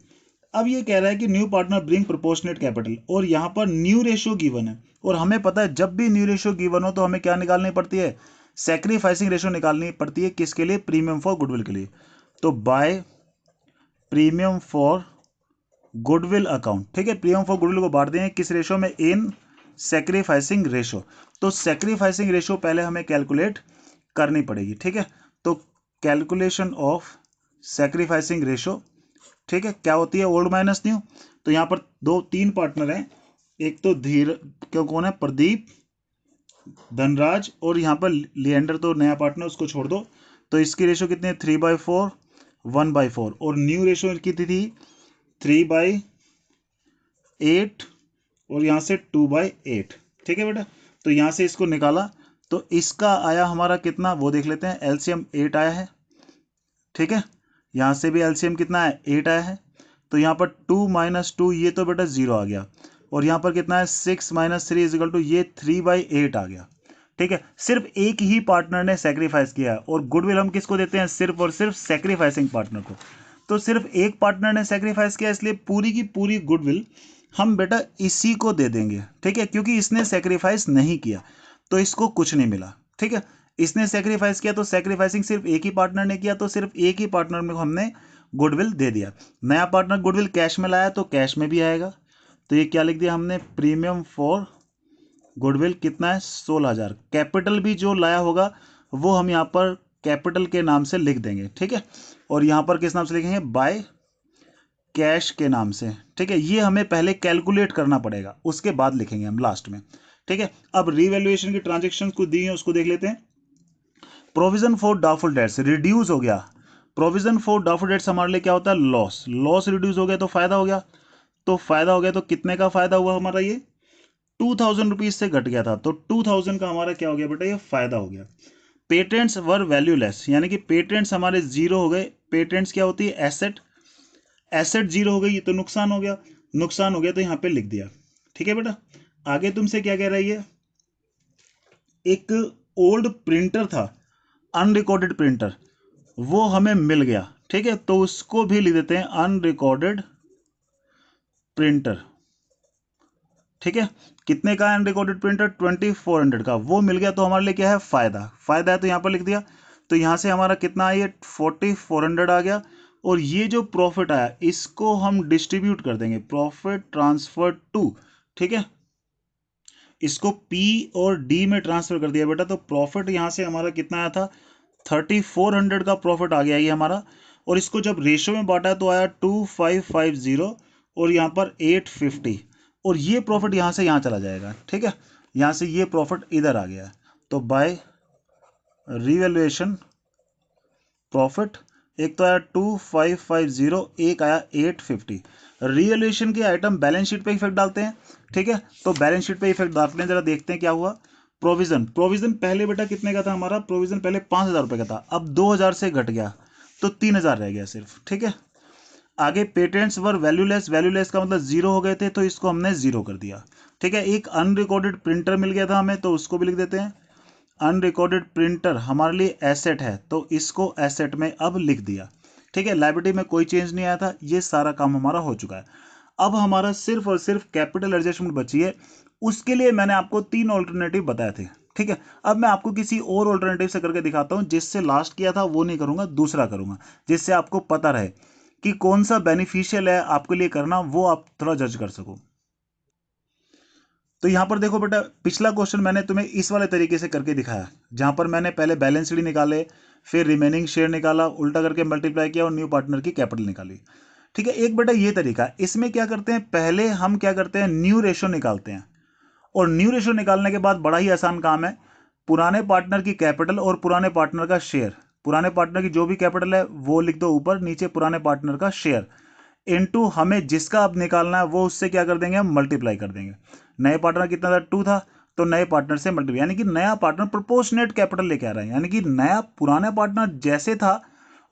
Speaker 1: अब ये कह रहा है कि new partner bring proportionate capital, और यहाँ पर न्यू रेशियो गिवन है, और हमें पता है जब भी न्यू रेशियो गिवन हो तो हमें क्या निकालनी पड़ती है, सैक्रिफाइसिंग रेशियो निकालनी पड़ती है। किसके लिए, प्रीमियम फॉर गुडविल के लिए। तो by premium for goodwill account. ठीक है, प्रीमियम फॉर गुडविल को बांट दें किस रेशो में, इन सैक्रिफाइसिंग रेशो। तो सैक्रिफाइसिंग रेशो पहले हमें कैलकुलेट करनी पड़ेगी। ठीक है, तो कैलकुलेशन ऑफ सैक्रिफाइसिंग रेशो, ठीक है, क्या होती है, ओल्ड माइनस न्यू। तो यहां पर दो तीन पार्टनर हैं, एक तो धीर क्यों कौन है, प्रदीप, धनराज, और यहाँ पर लिएंडर तो नया पार्टनर उसको छोड़ दो। तो इसकी रेशो कितनी है, 3/4, 1/4, और न्यू रेशो कितनी थी, 3/8, और यहाँ से 2/8। ठीक है बेटा, तो यहाँ से इसको निकाला तो इसका आया हमारा कितना, वो देख लेते हैं। एलसीएम 8 आया है। ठीक है, यहाँ से भी एलसीएम कितना है, 8 आया है। तो यहाँ पर 2 - 2 ये तो बेटा 0 आ गया, और यहाँ पर कितना है, 6 - 3 = ये 3/8 आ गया। ठीक है, सिर्फ एक ही पार्टनर ने सेक्रीफाइस किया, और गुडविल हम किसको देते हैं, सिर्फ और सिर्फ सेक्रीफाइसिंग पार्टनर को। तो सिर्फ एक पार्टनर ने सेक्रीफाइस किया, इसलिए पूरी की पूरी गुडविल हम बेटा इसी को दे देंगे। ठीक है, क्योंकि इसने सेक्रीफाइस नहीं किया तो इसको कुछ नहीं मिला। ठीक है, इसने सेक्रीफाइस किया तो सेक्रीफाइसिंग सिर्फ एक ही पार्टनर ने किया, तो सिर्फ एक ही पार्टनर में हमने गुडविल दे दिया। नया पार्टनर गुडविल कैश में लाया तो कैश में भी आएगा। तो ये क्या लिख दिया हमने, प्रीमियम फॉर गुडविल कितना है, 16,000। कैपिटल भी जो लाया होगा वो हम यहाँ पर कैपिटल के नाम से लिख देंगे, ठीक है। और यहाँ पर किस नाम से लिखेंगे, बाय कैश के नाम से, ठीक है। ये हमें पहले कैलकुलेट करना पड़ेगा, उसके बाद लिखेंगे हम लास्ट में, ठीक है। अब रीवैल्यूएशन की ट्रांजेक्शन को दी है उसको देख लेते हैं। Provision for doubtful debts reduce हो गया। प्रोविजन फॉर डाउटफुल डेट्स हमारे लिए क्या होता है, लॉस। लॉस रिड्यूस हो गया तो फायदा हो गया। तो फायदा हो गया तो कितने का फायदा हुआ हमारा, ये 2000 रुपीज से घट गया था, तो 2000 का हमारा क्या हो गया बेटा, ये फायदा हो गया। पेटेंट्स वर वैल्यूलेस, यानी कि पेटेंट्स हमारे जीरो हो गए। पेटेंट्स क्या होती है, एसेट। एसेट जीरो हो गई तो नुकसान हो गया। नुकसान हो गया तो यहां पे लिख दिया, ठीक है बेटा। आगे तुमसे क्या कह रही है, एक ओल्ड प्रिंटर था, अनरिकॉर्डेड प्रिंटर, वो हमें मिल गया, ठीक है। तो उसको भी लिख देते हैं अनरिकॉर्डेड प्रिंटर, ठीक है। कितने का अनरिकॉर्डेड प्रिंटर, 2400 का, वो मिल गया तो हमारे लिए क्या है, फायदा। फायदा है तो यहां पर लिख दिया। तो यहां से हमारा कितना आया, 4400 आ गया। और ये जो प्रॉफिट आया इसको हम डिस्ट्रीब्यूट कर देंगे, प्रॉफिट ट्रांसफर टू, ठीक है। इसको पी और डी में ट्रांसफर कर दिया बेटा। तो प्रॉफिट यहां से हमारा कितना आया था, 3400 का प्रॉफिट आ गया ये हमारा। और इसको जब रेशो में बांटा तो आया 2550 और यहाँ पर 850। और ये प्रॉफिट यहाँ से यहाँ चला जाएगा, ठीक है। यहाँ से ये प्रॉफिट इधर आ गया। तो बाय रिवैल्यूएशन प्रॉफिट, एक तो आया 2550, एक आया 850। रिवैल्यूएशन के आइटम बैलेंस शीट पे इफेक्ट डालते हैं, ठीक है। तो बैलेंस शीट पे इफेक्ट डालते हैं, जरा देखते हैं क्या हुआ। प्रोविजन, प्रोविजन पहले बेटा कितने का था हमारा, प्रोविजन पहले 5000 रुपए का था, अब 2000 से घट गया तो 3000 रह गया सिर्फ, ठीक है। आगे पेटेंट्स वर वैल्यूलेस, वैल्यूलेस का मतलब जीरो हो गए थे तो इसको हमने जीरो कर दिया, ठीक है। एक अनरिकॉर्डेड प्रिंटर मिल गया था हमें तो उसको भी लिख देते हैं। अनरिकॉर्डेड प्रिंटर हमारे लिए एसेट है तो इसको एसेट में अब लिख दिया, ठीक है। लायबिलिटी में कोई चेंज नहीं आया था, ये सारा काम हमारा हो चुका है। अब हमारा सिर्फ और सिर्फ कैपिटल एडजस्टमेंट बची है। उसके लिए मैंने आपको 3 ऑल्टरनेटिव बताए थे, ठीक है। अब मैं आपको किसी और ऑल्टरनेटिव से करके दिखाता हूं, जिससे लास्ट किया था वो नहीं करूंगा, दूसरा करूंगा, जिससे आपको पता रहे कि कौन सा बेनिफिशियल है आपके लिए करना, वो आप थोड़ा जज कर सको। तो यहां पर देखो बेटा, पिछला क्वेश्चन मैंने तुम्हें इस वाले तरीके से करके दिखाया, जहां पर मैंने पहले बैलेंस शीट निकाले, फिर रिमेनिंग शेयर निकाला, उल्टा करके मल्टीप्लाई किया और न्यू पार्टनर की कैपिटल निकाली, ठीक है। एक बेटा ये तरीका, इसमें क्या करते हैं, पहले हम क्या करते हैं, न्यू रेशो निकालते हैं। और न्यू रेशो निकालने के बाद बड़ा ही आसान काम है, पुराने पार्टनर की कैपिटल और पुराने पार्टनर का शेयर। पुराने पार्टनर की जो भी कैपिटल है वो लिख दो ऊपर, नीचे पुराने पार्टनर का शेयर, इनटू हमें जिसका अब निकालना है वो उससे क्या कर देंगे, हम मल्टीप्लाई कर देंगे। नए पार्टनर कितना था, 2 था, तो नए पार्टनर से मल्टीप्लाई, यानी कि नया पार्टनर प्रोपोर्शनेट कैपिटल लेके आ रहा है, यानी कि नया पुराना पार्टनर जैसे था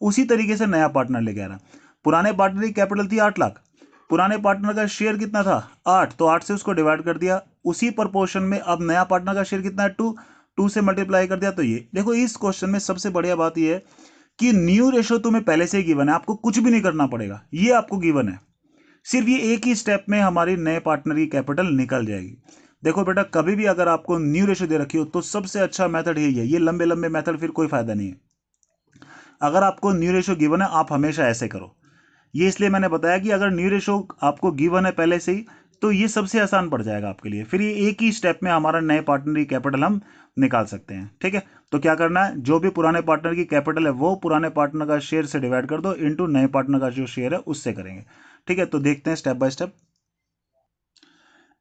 Speaker 1: उसी तरीके से नया पार्टनर लेके आ रहा है। पुराने पार्टनर की कैपिटल थी 8 लाख, पुराने पार्टनर का शेयर कितना था 8, तो 8 से उसको डिवाइड कर दिया, उसी प्रपोर्शन में अब नया पार्टनर का शेयर कितना है 2, 2 से मल्टीप्लाई कर दिया। तो ये देखो, इस क्वेश्चन में सबसे बढ़िया बात यह है कि न्यू रेशो तुम्हें पहले से ही गिवन है, आपको कुछ भी नहीं करना पड़ेगा, ये आपको गिवन है। सिर्फ ये एक ही स्टेप में हमारी नए पार्टनर की कैपिटल निकल जाएगी। देखो बेटा, कभी भी अगर आपको न्यू रेशो दे रखी हो तो सबसे अच्छा मेथड यही है, ये लंबे लंबे मेथड फिर कोई फायदा नहीं है। अगर आपको न्यू रेशो गिवन है आप हमेशा ऐसे करो। ये इसलिए मैंने बताया कि अगर न्यू रेशो आपको गिवन है पहले से ही तो ये सबसे आसान पड़ जाएगा आपके लिए, फिर ये एक ही स्टेप में हमारा नए पार्टनर की कैपिटल हम निकाल सकते हैं, ठीक है। तो क्या करना है, जो भी पुराने पार्टनर की कैपिटल है वो पुराने पार्टनर का शेयर से डिवाइड कर दो, इनटू नए पार्टनर का जो शेयर है उससे करेंगे, ठीक है। तो देखते हैं स्टेप बाय स्टेप।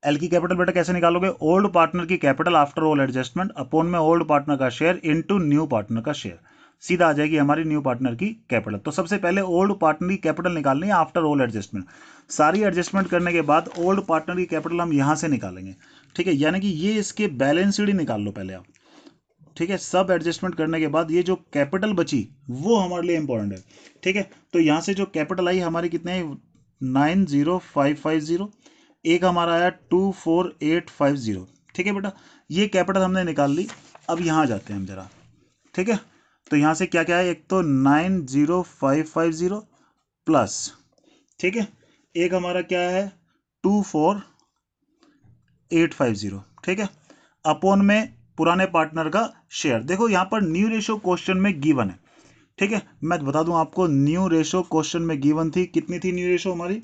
Speaker 1: एल की कैपिटल बेटा कैसे निकालोगे, ओल्ड पार्टनर की capital after all adjustment upon में ओल्ड पार्टनर का शेयर इनटू न्यू पार्टनर का शेयर, सीधा आ जाएगी हमारी न्यू पार्टनर की कैपिटल। तो सबसे पहले ओल्ड पार्टनर की कैपिटल निकालनी है आफ्टर ऑल एडजस्टमेंट। सारी एडजस्टमेंट करने के बाद ओल्ड पार्टनर की कैपिटल हम यहां से निकालेंगे, ठीक है। यानी कि ये इसके बैलेंस शीट ही निकाल लो पहले आप, ठीक है। सब एडजस्टमेंट करने के बाद ये जो कैपिटल बची वो हमारे लिए इंपॉर्टेंट है, ठीक है। तो यहां से जो कैपिटल आई हमारी कितने, 90550, एक हमारा आया 24850, ठीक है बेटा। ये कैपिटल हमने निकाल ली। अब यहां जाते हैं हम जरा, ठीक है। तो यहां से क्या क्या है, एक तो 90550 प्लस, ठीक है, एक हमारा क्या है 24850, ठीक है, अपॉन में पुराने पार्टनर का शेयर। देखो यहां पर न्यू रेशो क्वेश्चन में गिवन है, ठीक है। मैं बता दूं आपको, न्यू रेशो क्वेश्चन में गिवन थी, कितनी थी न्यू रेशो हमारी,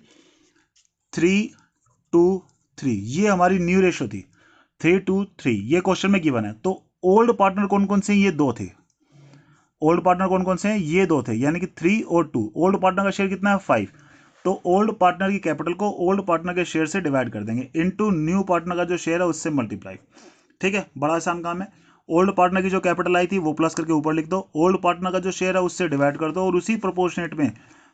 Speaker 1: 3:3, ये हमारी न्यू रेशो थी 3:3, ये क्वेश्चन में गिवन है। तो ओल्ड पार्टनर कौन कौन से, ये दो थे, ओल्ड पार्टनर कौन कौन से हैं, ये दो थे, यानी कि 3 और 2। ओल्ड पार्टनर का शेयर कितना है 5, तो ओल्ड पार्टनर की कैपिटल को ओल्ड पार्टनर के शेयर से डिवाइड कर देंगे इनटू न्यू पार्टनर का जो शेयर है उससे मल्टीप्लाई। ठीक है, बड़ा आसान काम है। ओल्ड पार्टनर की जो कैपिटल आई थी वो प्लस करके ऊपर लिख दो, ओल्ड पार्टनर का जो शेयर है उससे डिवाइड कर दो और उसी प्रोपोर्शनेट में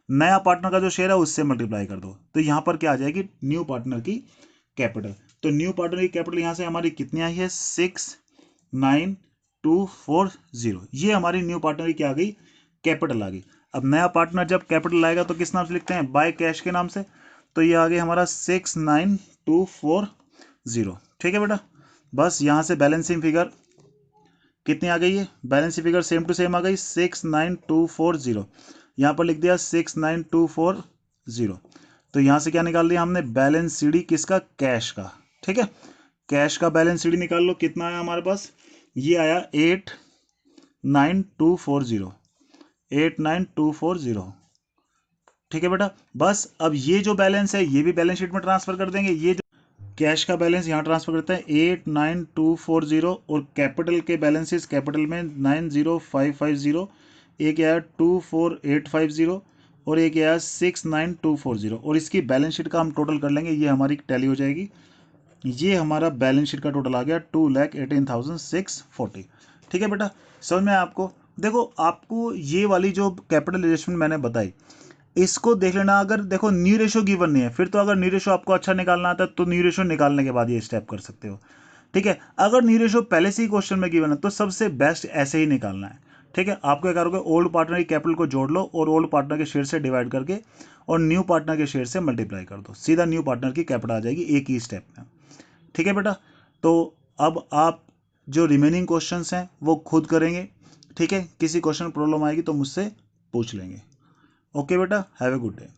Speaker 1: नया पार्टनर का जो शेयर है उससे मल्टीप्लाई कर दो। तो यहां पर क्या आ जाएगी, न्यू पार्टनर की कैपिटल। तो न्यू पार्टनर की कैपिटल यहां से हमारी कितनी आई है, 69240। ये हमारी न्यू पार्टनर की क्या आ गई, कैपिटल आ गई। अब नया पार्टनर जब कैपिटल लाएगा तो किस नाम से लिखते हैं, बाय कैश के नाम से। तो ये आ गई हमारा 69240। ठीक है बेटा, बस यहां से बैलेंसिंग फिगर कितनी आ गई है, balancing figure same to same आ गई 69240। यहां पर लिख दिया 69240। तो यहां से क्या निकाल दिया हमने, बैलेंस सीडी किसका, कैश का। ठीक है, कैश का बैलेंस सीडी निकाल लो, कितना आया हमारे पास, ये आया 89240, 89240। ठीक है बेटा, बस अब ये जो बैलेंस है ये भी बैलेंस शीट में ट्रांसफर कर देंगे। ये जो कैश का बैलेंस यहाँ ट्रांसफर करते हैं 89240 और कैपिटल के बैलेंसेस, कैपिटल में 90550, एक आया 24850 और एक आया 69240, और इसकी बैलेंस शीट का हम टोटल कर लेंगे, ये हमारी टैली हो जाएगी। ये हमारा बैलेंस शीट का टोटल आ गया 2,18,640। ठीक है बेटा, समझ में आया आपको। देखो आपको ये वाली जो कैपिटल एडजस्टमेंट मैंने बताई इसको देख लेना। अगर देखो न्यू रेशो गिवन नहीं है, फिर तो अगर न्यू रेशो आपको अच्छा निकालना आता है तो न्यू रेशो निकालने के बाद ये स्टेप कर सकते हो। ठीक है, अगर न्यू रेशो पहले से ही क्वेश्चन में गिवन है तो सबसे बेस्ट ऐसे ही निकालना है। ठीक है, आपको क्या करोगे, ओल्ड पार्टनर की कैपिटल को जोड़ लो और ओल्ड पार्टनर के शेयर से डिवाइड करके और न्यू पार्टनर के शेयर से मल्टीप्लाई कर दो, सीधा न्यू पार्टनर की कैपिटल आ जाएगी एक ही स्टेप में। ठीक है बेटा, तो अब आप जो रिमेनिंग क्वेश्चंस हैं वो खुद करेंगे। ठीक है, किसी क्वेश्चन प्रॉब्लम आएगी तो मुझसे पूछ लेंगे। ओके बेटा, हैव ए गुड डे।